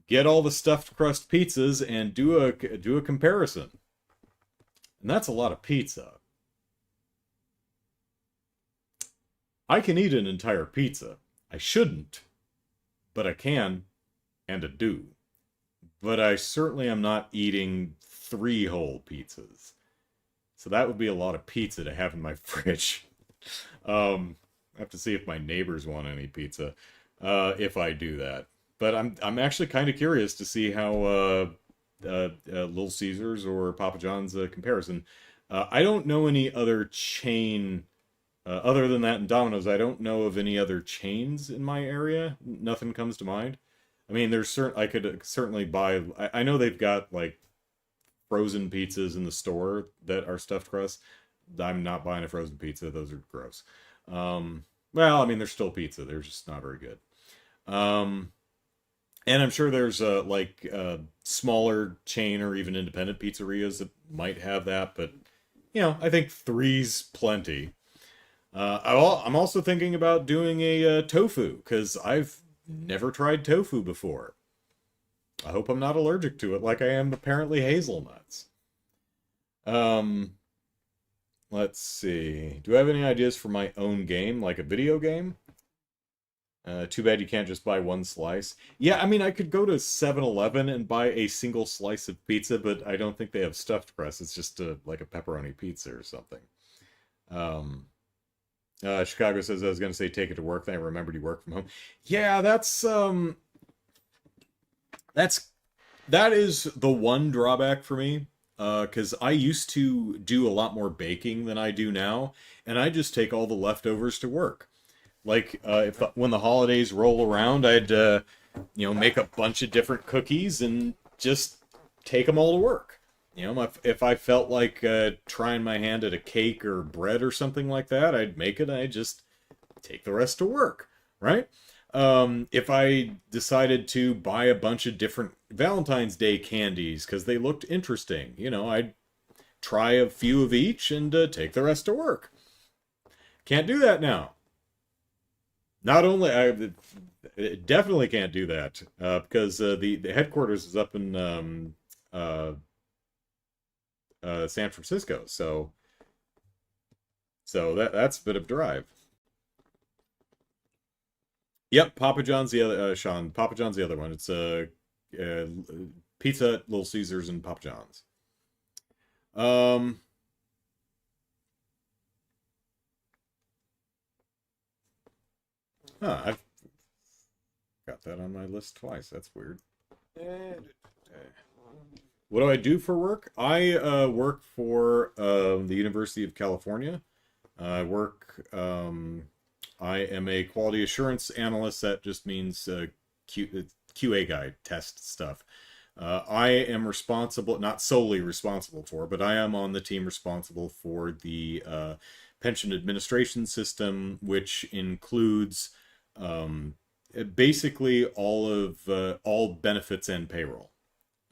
get all the stuffed crust pizzas and do a comparison. And that's a lot of pizza. I can eat an entire pizza. I shouldn't, but I can, and I do. but I certainly am not eating 3 whole pizzas. So that would be a lot of pizza to have in my fridge. I have to see if my neighbors want any pizza, if I do that. But I'm actually kind of curious to see how Little Caesars or Papa John's comparison. I don't know any other chain other than that and Domino's. I don't know of any other chains in my area. Nothing comes to mind. I mean, there's certain I could certainly buy. I know they've got like frozen pizzas in the store that are stuffed crust. I'm not buying a frozen pizza; those are gross. Well, I mean, they're still pizza. They're just not very good. Um, and I'm sure there's like smaller chain or even independent pizzerias that might have that, but I think three's plenty. I'm also thinking about doing a tofu because I've never tried tofu before. I hope I'm not allergic to it like I am apparently hazelnuts. Um, let's see. Do I have any ideas for my own game, like a video game? Too bad you can't just buy one slice. Yeah, I mean, I could go to 7-Eleven and buy a single slice of pizza, but I don't think they have stuffed crust. It's just like a pepperoni pizza or something. Um, Chicago says I was going to say take it to work, then I remembered you work from home. Yeah, that's that is the one drawback for me. Because I used to do a lot more baking than I do now, and I just take all the leftovers to work. Like if when the holidays roll around, I'd make a bunch of different cookies and just take them all to work. If I felt like trying my hand at a cake or bread or something like that, I'd make it and I'd just take the rest to work, right? If I decided to buy a bunch of different Valentine's Day candies because they looked interesting, I'd try a few of each and take the rest to work. Can't do that now. Not only I definitely can't do that because the headquarters is up in San Francisco, so that's a bit of drive. Yep, Papa John's the other Sean. Papa John's the other one. It's uh pizza, Little Caesars, and Papa John's. Um, I've got that on my list twice. That's weird. What do I do for work? I work for the University of California. I work. I am a quality assurance analyst. That just means QA guy, test stuff. I am responsible, not solely responsible for, but I am on the team responsible for the pension administration system, which includes um, basically all benefits and payroll.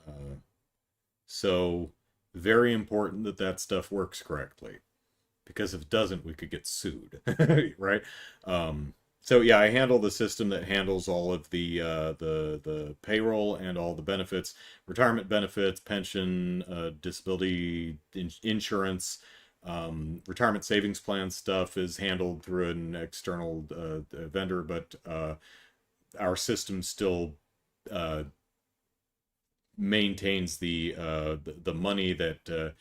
Uh, so very important that that stuff works correctly because if it doesn't, we could get sued, right? So yeah, I handle the system that handles all of the payroll and all the benefits, retirement benefits, pension, disability insurance, retirement savings plan stuff is handled through an external vendor, but our system still uh, maintains the money that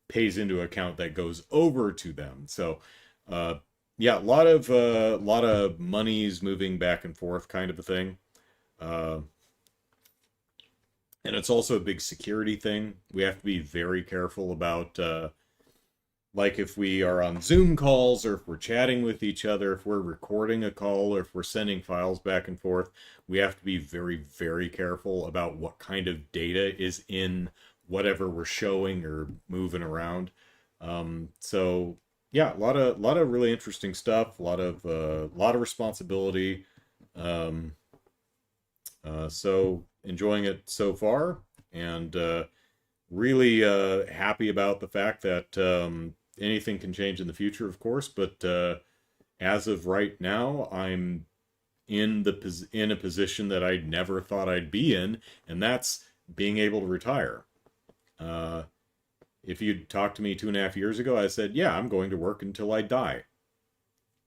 pays into account that goes over to them. So uh, yeah, a lot of monies moving back and forth, kind of a thing. Uh, and it's also a big security thing. We have to be very careful about like if we are on Zoom calls or if we're chatting with each other, if we're recording a call or if we're sending files back and forth, we have to be very, very careful about what kind of data is in whatever we're showing or moving around. So yeah, a lot of really interesting stuff, a lot of responsibility. Um, so enjoying it so far, and really happy about the fact that anything can change in the future, of course. But as of right now, I'm in a position that I never thought I'd be in, and that's being able to retire. Uh, if you'd talked to me 2.5 years ago, I said, "Yeah, I'm going to work until I die.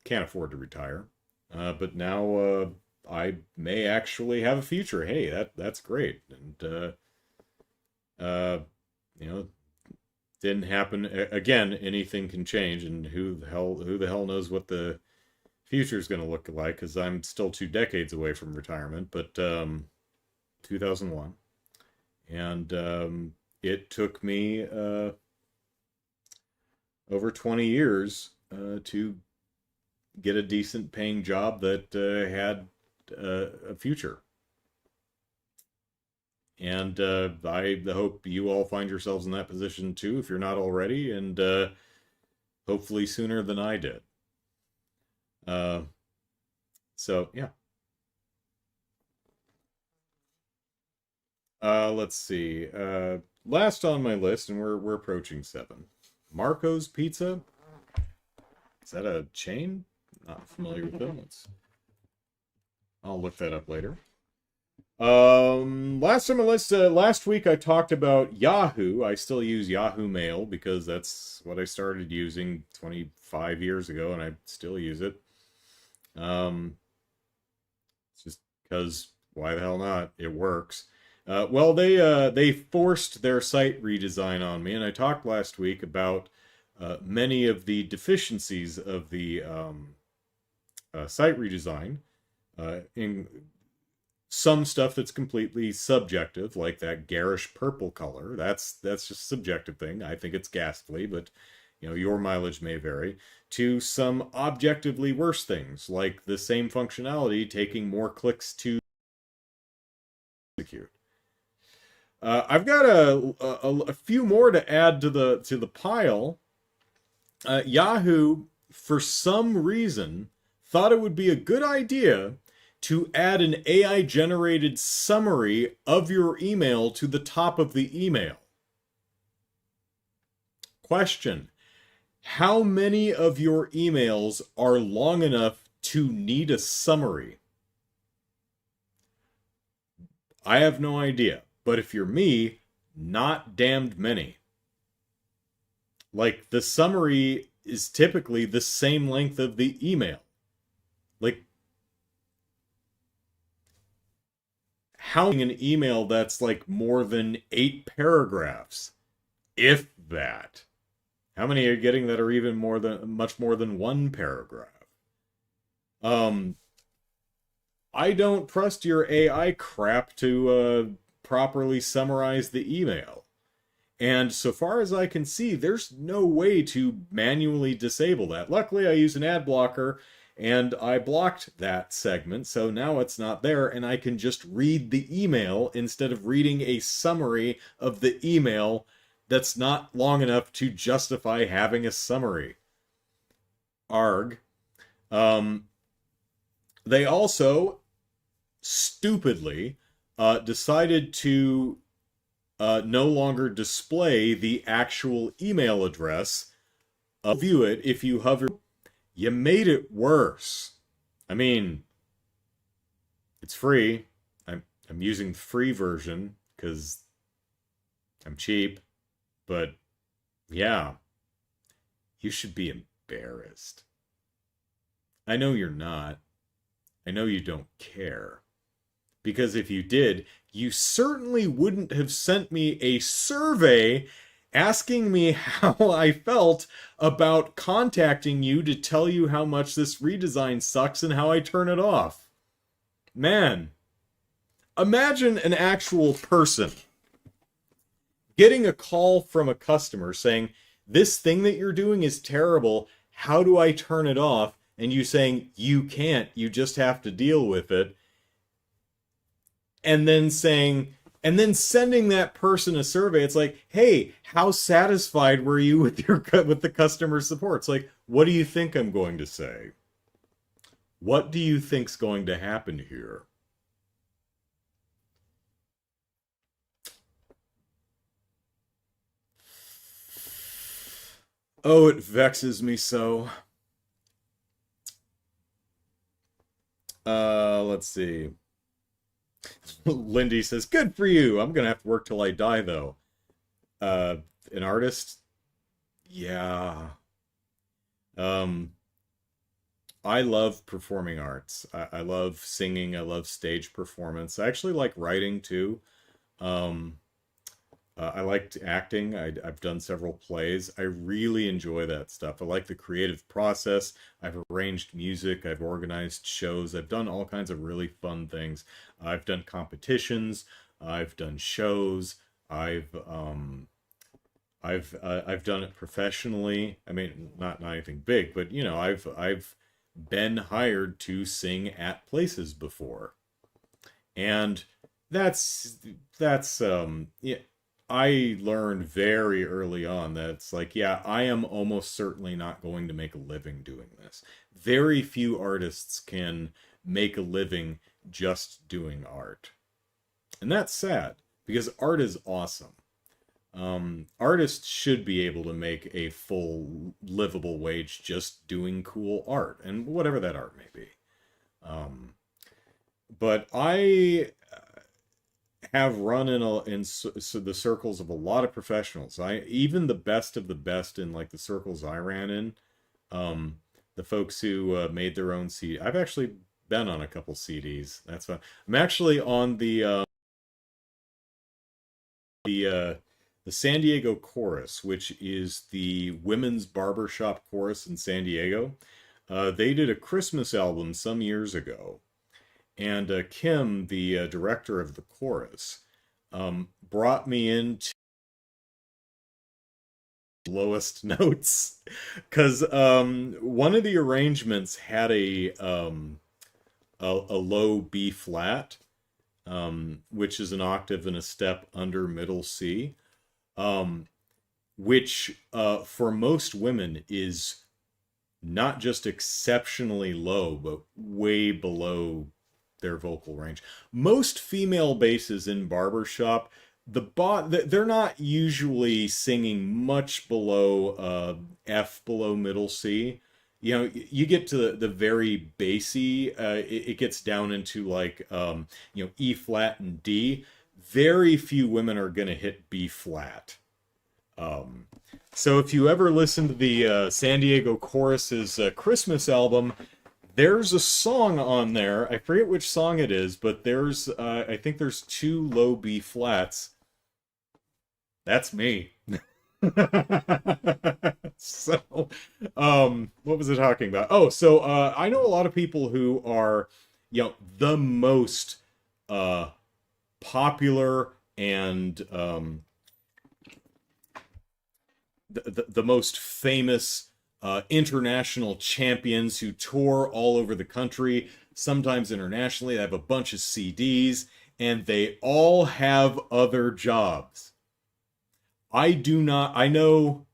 Can't afford to retire." But now I may actually have a future. Hey, that's great, and Uh, you know, didn't happen. Again, anything can change, and who the hell knows what the future is going to look like? Because I'm still 2 decades away from retirement, but 2001, and it took me over 20 years to get a decent paying job that had a future. And I hope you all find yourselves in that position too, if you're not already, and hopefully sooner than I did. Uh, so yeah. Let's see. Last on my list, and we're approaching seven. Marco's Pizza. Is that a chain? Not familiar with them. I'll look that up later. Last on my list, last week I talked about Yahoo. I still use Yahoo Mail because that's what I started using 25 years ago, and I still use it. It's just because why the hell not? It works. Well, they forced their site redesign on me, and I talked last week about many of the deficiencies of the site redesign, in some stuff that's completely subjective, like that garish purple color. That's just a subjective thing. I think it's ghastly, but your mileage may vary. To some objectively worse things, like the same functionality taking more clicks to execute. I've got a few more to add to the pile. Yahoo, for some reason, thought it would be a good idea to add an AI generated summary of your email to the top of the email. Question: how many of your emails are long enough to need a summary? I have no idea, but if you're me, not damned many. Like, the summary is typically the same length of the email. Like, how an email that's like more than 8 paragraphs, if that? How many are you getting that are even much more than 1 paragraph? Um, I don't trust your AI crap to properly summarize the email. And so far as I can see, there's no way to manually disable that. Luckily, I use an ad blocker and I blocked that segment, so now it's not there, and I can just read the email instead of reading a summary of the email that's not long enough to justify having a summary. Arg. Um, they also stupidly decided to no longer display the actual email address. View it if you hover. You made it worse. I mean, it's free. I'm using the free version because I'm cheap. But yeah, you should be embarrassed. I know you're not. I know you don't care. Because if you did, you certainly wouldn't have sent me a survey asking me how I felt about contacting you to tell you how much this redesign sucks and how I turn it off. Man, imagine an actual person getting a call from a customer saying, this thing that you're doing is terrible. How do I turn it off? And you saying, you can't. You just have to deal with it. And then sending that person a survey. It's like, hey, how satisfied were you with the customer support? It's like, what do you think I'm going to say? What do you think's going to happen here? Oh, it vexes me so. Let's see. Lindy says, good for you. I'm gonna have to work till I die though. Uh, an artist? Yeah. Um, I love performing arts. I love singing. I love stage performance. I actually like writing too. Um, I liked acting. I've done several plays. I really enjoy that stuff. I like the creative process. I've arranged music. I've organized shows. I've done all kinds of really fun things. I've done competitions. I've done shows. I've um, I've done it professionally. I mean, not anything big, but you know, I've been hired to sing at places before, and that's yeah, I learned very early on that it's like, yeah, I am almost certainly not going to make a living doing this. Very few artists can make a living just doing art. And that's sad because art is awesome. Artists should be able to make a full livable wage just doing cool art and whatever that art may be. Um, but I have run in the circles of a lot of professionals. I even the best of the best in like the circles I ran in, um, the folks who made their own CD. I've actually been on a couple CDs. That's fun. I'm actually on the uh, the San Diego Chorus, which is the women's barbershop chorus in San Diego. They did a Christmas album some years ago, and Kim, the director of the chorus, brought me into lowest notes because one of the arrangements had a low B flat, which is an octave and a step under middle C, um, which for most women is not just exceptionally low, but way below their vocal range. Most female basses in barbershop, they're not usually singing much below F below middle C. You know, you get to the very bassy, it gets down into like you know, E flat and D. Very few women are going to hit B flat. Um, so if you ever listen to the San Diego Chorus's Christmas album, there's a song on there. I forget which song it is, but there's I think there's two low B flats. That's me. So, what was I talking about? Oh, so I know a lot of people who are, you know, the most uh popular and the most famous international champions who tour all over the country, sometimes internationally. They have a bunch of CDs, and they all have other jobs. I do not. I know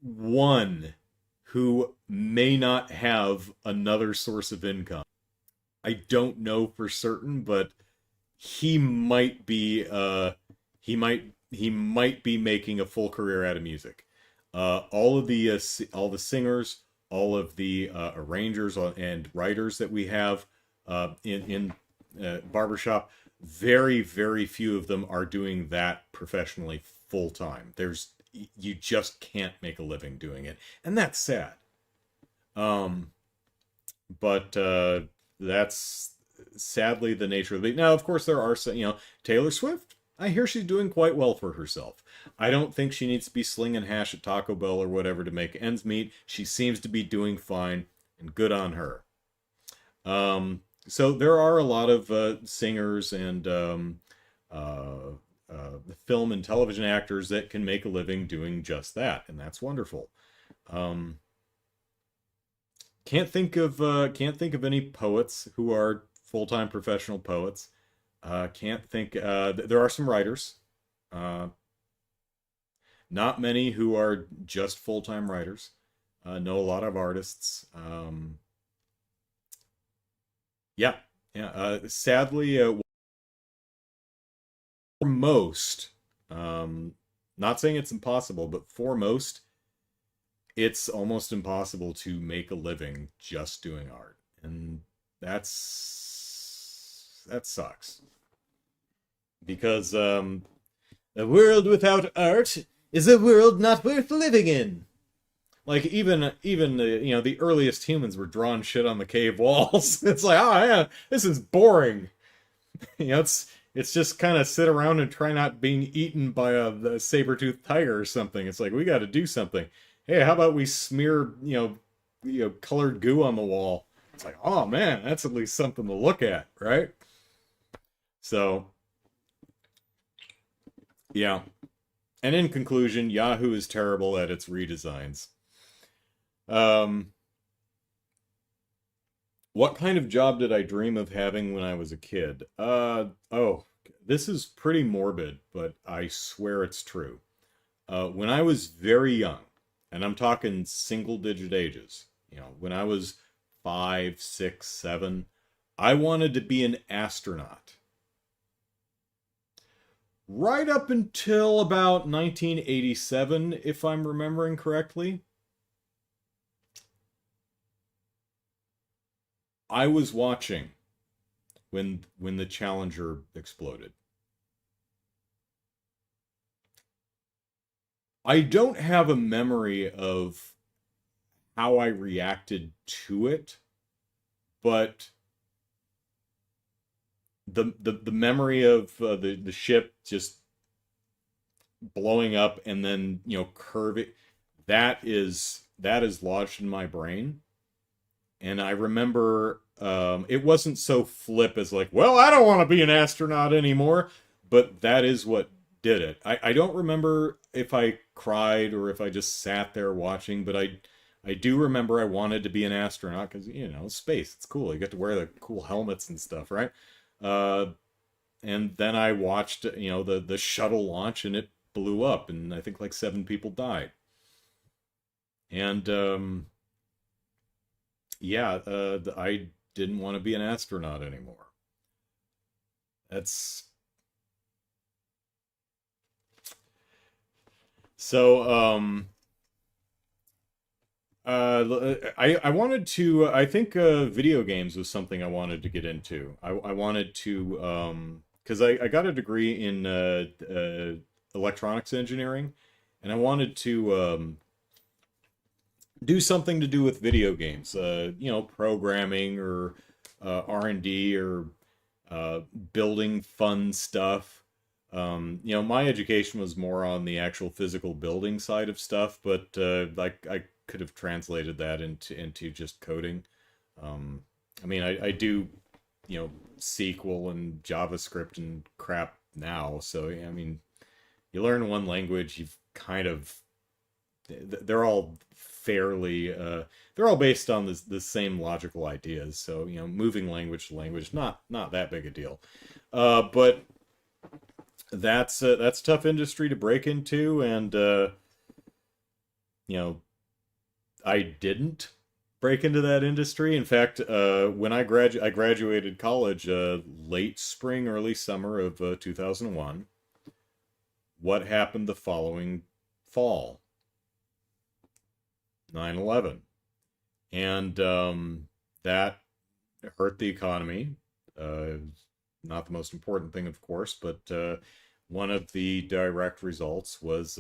one who may not have another source of income. I don't know for certain, but he might be he might be making a full career out of music. All the singers, all of the arrangers and writers that we have in barbershop, very few of them are doing that professionally full time. You just can't make a living doing it, and that's sad. Um, but that's sadly the nature of it. Now, of course, there are some, you know, Taylor Swift. I hear she's doing quite well for herself. I don't think she needs to be slinging hash at Taco Bell or whatever to make ends meet. She seems to be doing fine, and good on her. So there are a lot of singers and uh, film and television actors that can make a living doing just that, and that's wonderful. Um, can't think of any poets who are full-time professional poets. Can't think. There are some writers. Uh, Not many who are just full-time writers. Know a lot of artists. Yeah, yeah. Sadly, for most, not saying it's impossible, but for most, it's almost impossible to make a living just doing art, and that sucks because a world without art is a world not worth living in. Like even the, you know, the earliest humans were drawing shit on the cave walls. It's like, oh yeah, this is boring. You know, It's just kind of sit around and try not being eaten by a saber-toothed tiger or something. It's like we got to do something. Hey, how about we smear, colored goo on the wall? It's like, oh man, that's at least something to look at, right? So, yeah. And in conclusion, Yahoo is terrible at its redesigns. Um, what kind of job did I dream of having when I was a kid? Oh, this is pretty morbid, but I swear it's true. When I was very young, and I'm talking single digit ages, when I was 5, 6, 7, I wanted to be an astronaut. Right up until about 1987, if I'm remembering correctly, I was watching when the Challenger exploded. I don't have a memory of how I reacted to it, but the memory of the ship just blowing up and then curving, that is lodged in my brain. And I remember it wasn't so flip as like, well, I don't want to be an astronaut anymore, but that is what did it. I don't remember if I cried or if I just sat there watching, but I do remember I wanted to be an astronaut because space, it's cool. You get to wear the cool helmets and stuff, right? Uh, and then I watched the shuttle launch and it blew up, and I think like 7 people died. And yeah, I didn't want to be an astronaut anymore. That's so. I wanted to. I think video games was something I wanted to get into. I wanted to because I got a degree in electronics engineering, and I wanted to do something to do with video games. Programming or R&D or building fun stuff. My education was more on the actual physical building side of stuff, but like I could have translated that into just coding. Um, I mean, I do, SQL and JavaScript and crap now. So I mean, you learn one language, you've kind of they're all fairly they're all based on the same logical ideas. So moving language to language, not that big a deal. But that's tough industry to break into, and you know I didn't break into that industry. In fact, when I graduated college late spring, early summer of 2001. What happened the following fall? 9/11, and that hurt the economy. Uh, Not the most important thing, of course, but one of the direct results was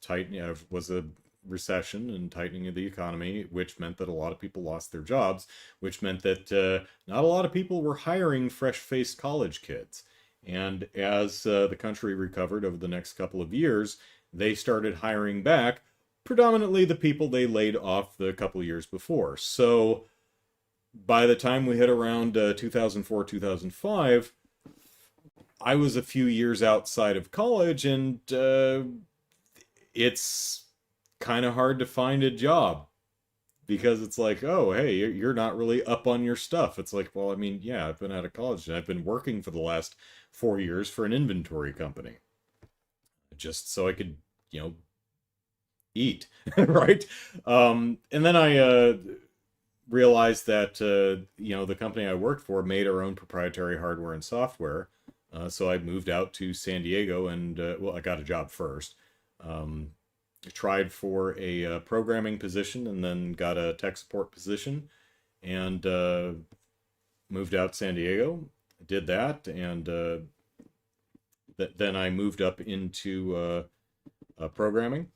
tightening was a recession and tightening of the economy, which meant that a lot of people lost their jobs, which meant that not a lot of people were hiring fresh-faced college kids. And as the country recovered over the next couple of years, they started hiring back predominantly the people they laid off the couple of years before. So by the time we hit around 2004, 2005, I was a few years outside of college, and it's kind of hard to find a job because it's like, oh, hey, you're not really up on your stuff. It's like, well, I mean, yeah, I've been out of college and I've been working for the last 4 years for an inventory company just so I could, eat, right? And then I realized that, the company I worked for made our own proprietary hardware and software. So I moved out to San Diego and, well, I got a job first. Tried for a programming position and then got a tech support position and moved out to San Diego. Did that, and then I moved up into programming.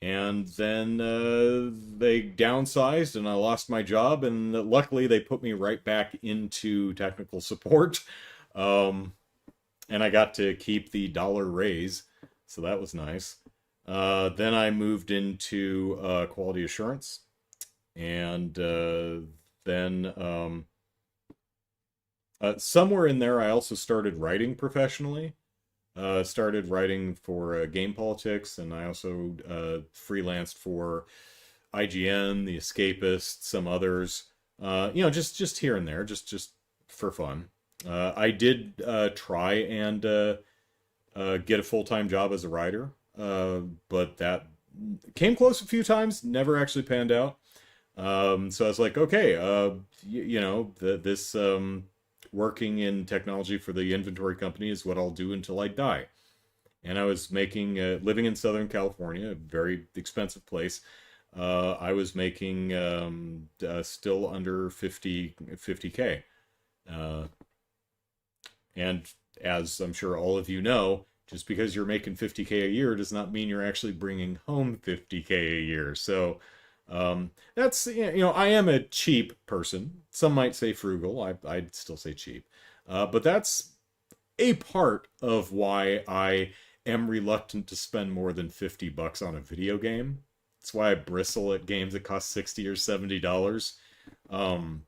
And then they downsized and I lost my job, and luckily they put me right back into technical support. Um, and I got to keep the dollar raise, so that was nice. Then I moved into quality assurance, and then somewhere in there, I also started writing professionally. Started writing for Game Politics, and I also freelanced for IGN, The Escapist, some others. Just here and there, just for fun. I did try and get a full-time job as a writer, but that came close a few times, never actually panned out. So I was like, okay, this working in technology for the inventory company is what I'll do until I die. And I was making, living in Southern California, a very expensive place. I was making still under 50K. Uh, and as I'm sure all of you know, just because you're making 50K a year does not mean you're actually bringing home 50K a year. So that's, I am a cheap person. Some might say frugal. I'd still say cheap. But that's a part of why I am reluctant to spend more than $50 on a video game. That's why I bristle at games that cost $60 or $70. Um,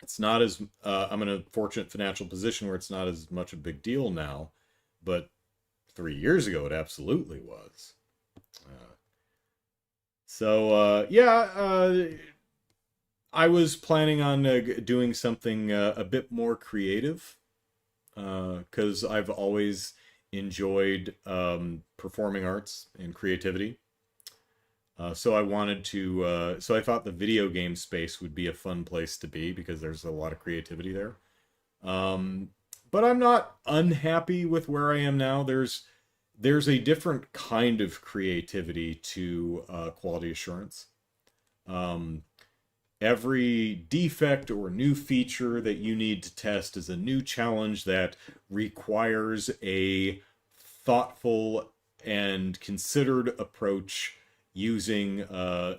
it's not as I'm in a fortunate financial position where it's not as much a big deal now, but 3 years ago it absolutely was. Uh, I was planning on doing something a bit more creative because I've always enjoyed performing arts and creativity. So I thought the video game space would be a fun place to be because there's a lot of creativity there. Um, but I'm not unhappy with where I am now. There's a different kind of creativity to quality assurance. Um, every defect or new feature that you need to test is a new challenge that requires a thoughtful and considered approach using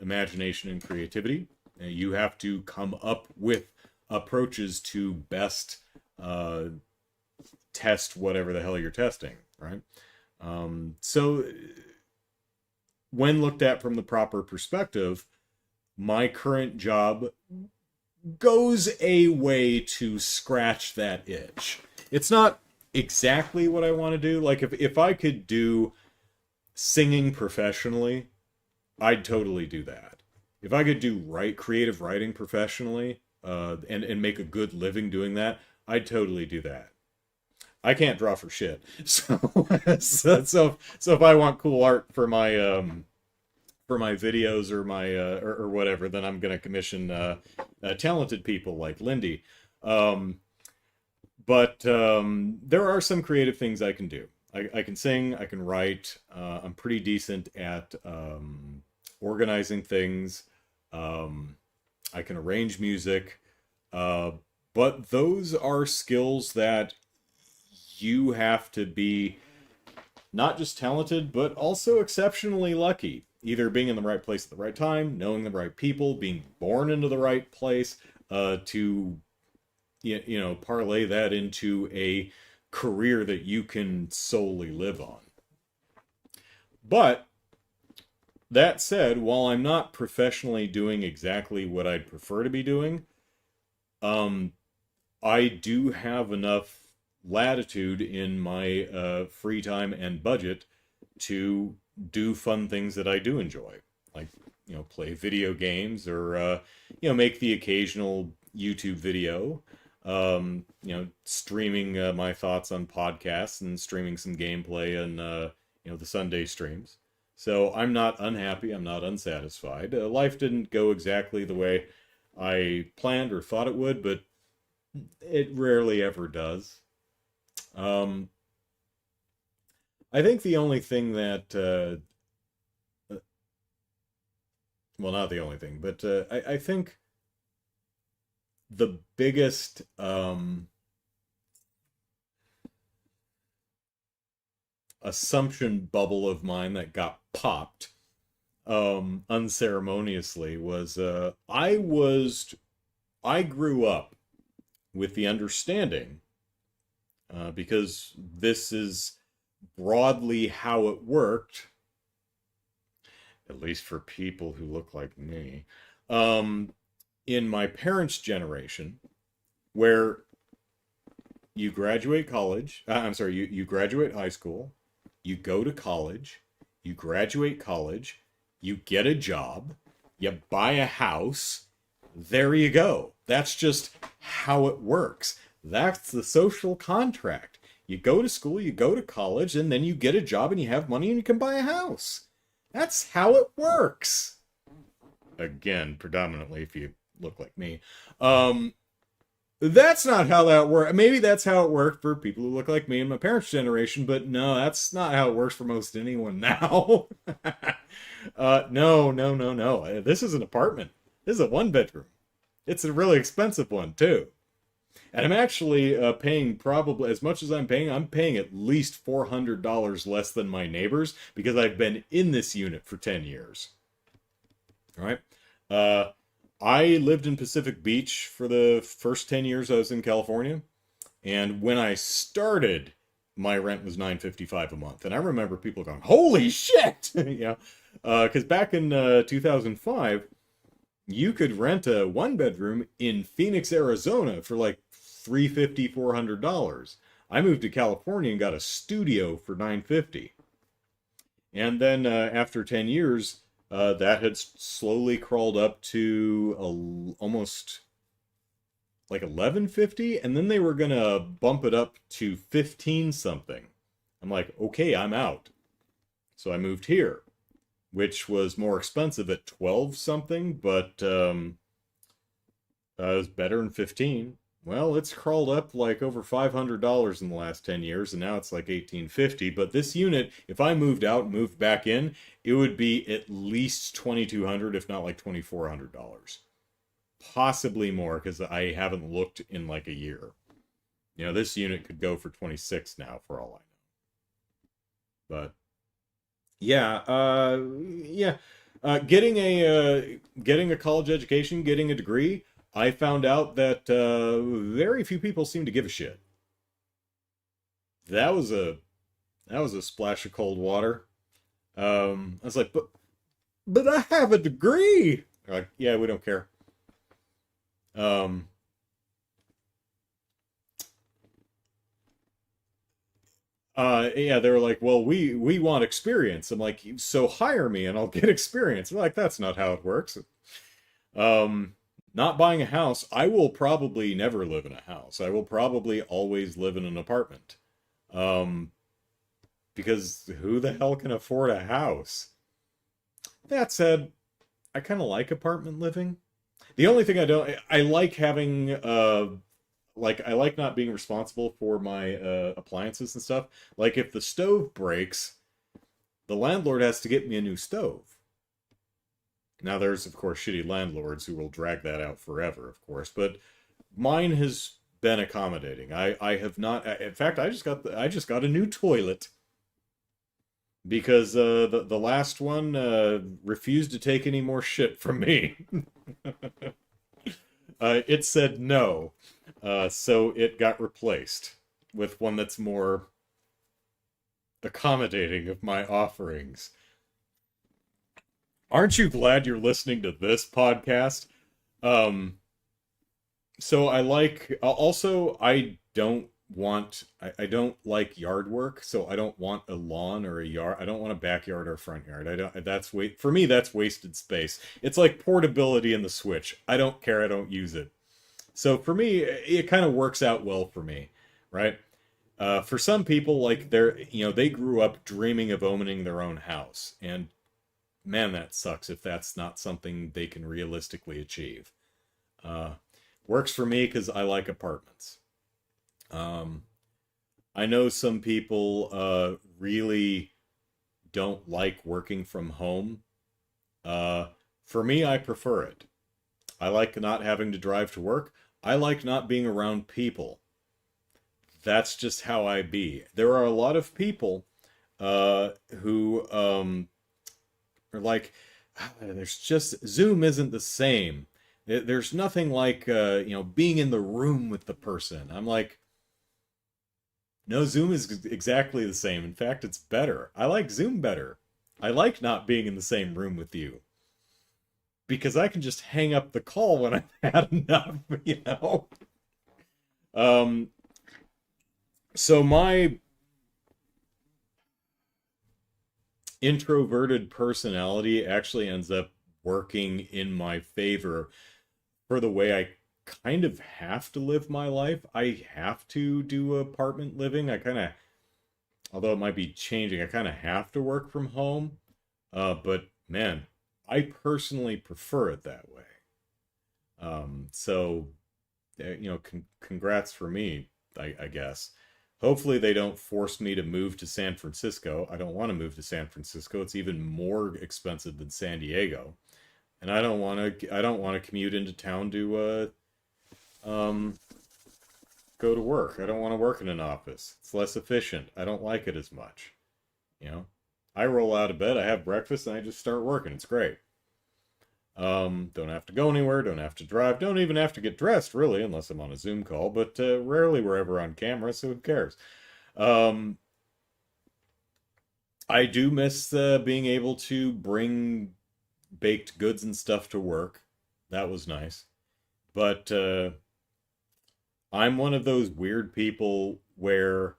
imagination and creativity. You have to come up with approaches to best uh, test whatever the hell you're testing, right? So, when looked at from the proper perspective, my current job goes a way to scratch that itch. It's not exactly what I want to do. Like, if I could do singing professionally, I'd totally do that. If I could do creative writing professionally, and make a good living doing that, I'd totally do that. I can't draw for shit, so so if I want cool art for my videos or my or whatever, then I'm gonna commission talented people like Lindy. Um, but there are some creative things I can do. I can sing, I can write. I'm pretty decent at organizing things. Um, I can arrange music. Uh, but those are skills that you have to be not just talented, but also exceptionally lucky. Either being in the right place at the right time, knowing the right people, being born into the right place, to parlay that into a career that you can solely live on. But that said, while I'm not professionally doing exactly what I'd prefer to be doing, um, I do have enough latitude in my free time and budget to do fun things that I do enjoy, like play video games or make the occasional YouTube video. Streaming my thoughts on podcasts and streaming some gameplay and the Sunday streams. So I'm not unhappy. I'm not unsatisfied. Life didn't go exactly the way I planned or thought it would, but it rarely ever does. Um, I think the only thing that, well, not the only thing, but I think the biggest assumption bubble of mine that got popped unceremoniously was I grew up with the understanding because this is broadly how it worked, at least for people who look like me, um, in my parents' generation, where you graduate college, I'm sorry, you graduate high school, you go to college, you graduate college, you get a job, you buy a house, there you go. That's just how it works. That's the social contract. You go to school, you go to college, and then you get a job and you have money and you can buy a house. That's how it works. Again, predominantly if you look like me. Um, that's not how that works. Maybe that's how it worked for people who look like me in my parents' generation, but no, that's not how it works for most anyone now. No. This is an apartment. This is a one bedroom. It's a really expensive one, too. And I'm actually paying probably, as much as I'm paying at least $400 less than my neighbors because I've been in this unit for 10 years. All right. I lived in Pacific Beach for the first 10 years I was in California. And when I started, my rent was $9.55 a month. And I remember people going, holy shit! Because back in 2005, you could rent a one bedroom in Phoenix, Arizona for like $350, $400. I moved to California and got a studio for $950. And then after 10 years, that had slowly crawled up to almost like $11.50, and then they were gonna bump it up to 15 something. I'm like, okay, I'm out. So I moved here, which was more expensive at 12 something, but it was better than 15. Well, it's crawled up like over $500 in the last 10 years, and now it's like $18.50. But this unit, if I moved out and moved back in, it would be at least $2,200, if not like $2,400. Possibly more, because I haven't looked in like a year. This unit could go for 26 now, for all I know. But yeah, getting a college education, getting a degree, I found out that very few people seem to give a shit. That was a splash of cold water. I was like, but I have a degree. They're like, yeah, we don't care. Um, yeah, they were like, well, we want experience. I'm like, so hire me and I'll get experience. They're like, that's not how it works. Um, Not buying a house, I will probably never live in a house. I will probably always live in an apartment. Um, because who the hell can afford a house? That said, I kind of like apartment living. The only thing I like having, I like not being responsible for my appliances and stuff. Like if the stove breaks, the landlord has to get me a new stove. Now, there's, of course, shitty landlords who will drag that out forever, of course, but mine has been accommodating. I have not, in fact, I just got a new toilet because the last one refused to take any more shit from me. It said no, so it got replaced with one that's more accommodating of my offerings. Aren't you glad you're listening to this podcast? Um, so I like, also, I don't like yard work, so I don't want a lawn or a yard. I don't want a backyard or a front yard. I don't, that's wait, for me, that's wasted space. It's like portability in the Switch. I don't care. I don't use it. So for me, it kind of works out well for me, right? For some people, like they grew up dreaming of owning their own house, and man, that sucks if that's not something they can realistically achieve. Uh, Works for me because I like apartments. Um, I know some people really don't like working from home. Uh, for me, I prefer it. I like not having to drive to work. I like not being around people. That's just how I be. There are a lot of people who are like, "Ah, there's just Zoom isn't the same. There's nothing like being in the room with the person." I'm like, No, Zoom is exactly the same. In fact, it's better. I like Zoom better. I like not being in the same room with you because I can just hang up the call when I've had enough, you know? Um, so my introverted personality actually ends up working in my favor for the way I kind of have to live my life. I have to do apartment living. I kind of, although it might be changing, I kind of have to work from home. But man, I personally prefer it that way. So, congrats for me, I guess. Hopefully, they don't force me to move to San Francisco. I don't want to move to San Francisco. It's even more expensive than San Diego, and I don't want to. I don't want to commute into town to um, go to work. I don't want to work in an office. It's less efficient. I don't like it as much. You know, I roll out of bed, I have breakfast, and I just start working. It's great. Don't have to go anywhere, don't have to drive, don't even have to get dressed, really, unless I'm on a Zoom call, but rarely we're ever on camera, so who cares? Um, I do miss being able to bring baked goods and stuff to work. That was nice. But I'm one of those weird people where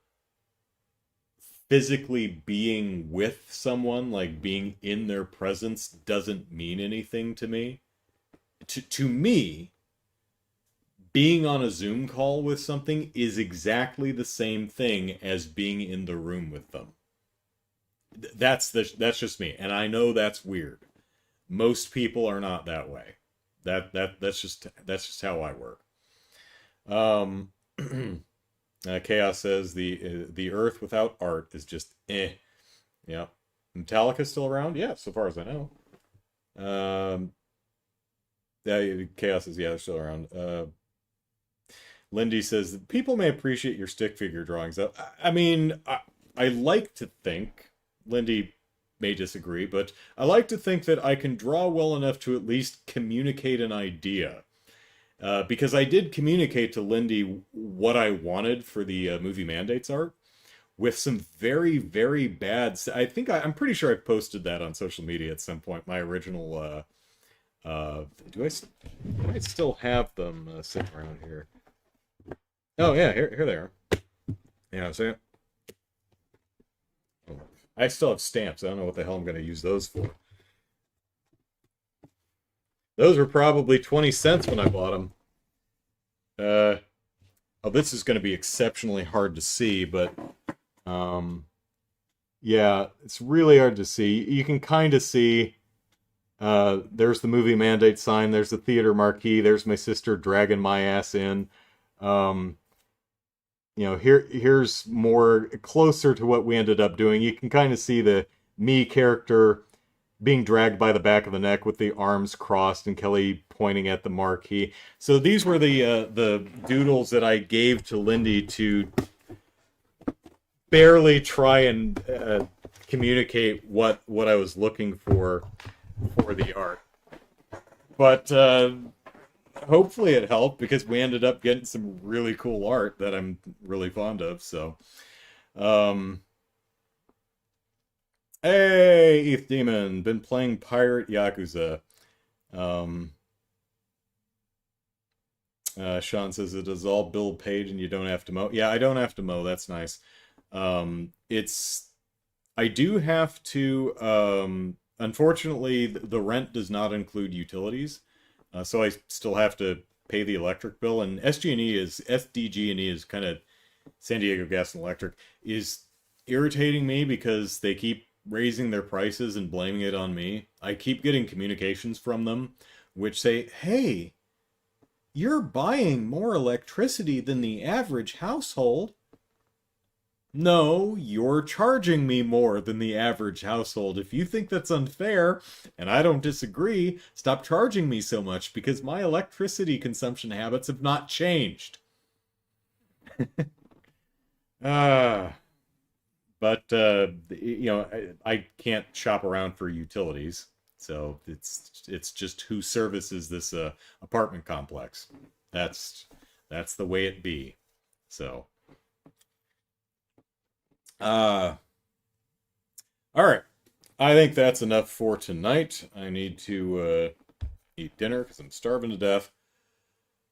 physically being with someone, like being in their presence, doesn't mean anything to me. To me, being on a Zoom call with something is exactly the same thing as being in the room with them. That's just me, and I know that's weird. Most people are not that way. That's just how I work. Um, Chaos says the Earth without art is just eh. Yeah. Metallica's still around? Yeah, so far as I know. Um, yeah, Chaos says, yeah, they're still around. Lindy says, people may appreciate your stick figure drawings. I mean, I like to think, Lindy may disagree, but I like to think that I can draw well enough to at least communicate an idea. Because I did communicate to Lindy what I wanted for the movie mandates art with some very, very bad. I think I'm pretty sure I've posted that on social media at some point. My original. Do I still have them sitting around here? Oh yeah, here they are. Yeah, see, I still have stamps. I don't know what the hell I'm going to use those for. Those were probably 20 cents when I bought them. Uh, oh, this is going to be exceptionally hard to see, but um, yeah, it's really hard to see. You can kind of see. There's the movie mandate sign. There's the theater marquee. There's my sister dragging my ass in. Um, here's more closer to what we ended up doing. You can kind of see the me character being dragged by the back of the neck with the arms crossed and Kelly pointing at the marquee. So these were the doodles that I gave to Lindy to barely try and communicate what I was looking for the art. But hopefully it helped because we ended up getting some really cool art that I'm really fond of. So, um, hey, ETH Demon, been playing Pirate Yakuza. Um, Sean says it is all build page and you don't have to mow. Yeah, I don't have to mow. That's nice. It's I do have to. Unfortunately, the rent does not include utilities, so I still have to pay the electric bill. And SDG&E is kind of San Diego Gas and Electric is irritating me because they keep raising their prices and blaming it on me. I keep getting communications from them which say, "Hey, you're buying more electricity than the average household." No, you're charging me more than the average household. If you think that's unfair, and I don't disagree, stop charging me so much because my electricity consumption habits have not changed. Ah, but I can't shop around for utilities, so it's just who services this apartment complex. That's that's the way it be. So. Uh, all right. I think that's enough for tonight. I need to eat dinner because I'm starving to death.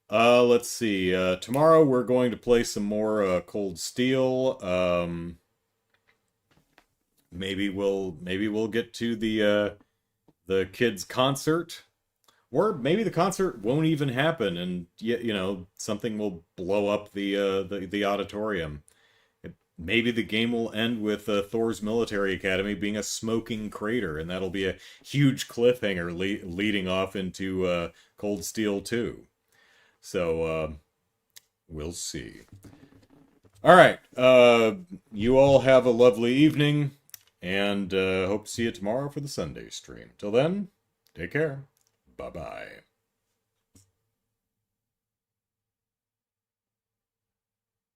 Let's see. Tomorrow we're going to play some more Cold Steel. Maybe we'll get to the kids' concert, or maybe the concert won't even happen, and something will blow up the auditorium. Maybe the game will end with Thor's military academy being a smoking crater, and that'll be a huge cliffhanger leading off into Cold Steel 2. So, we'll see. All right. You all have a lovely evening, and hope to see you tomorrow for the Sunday stream. Till then, take care. Bye-bye.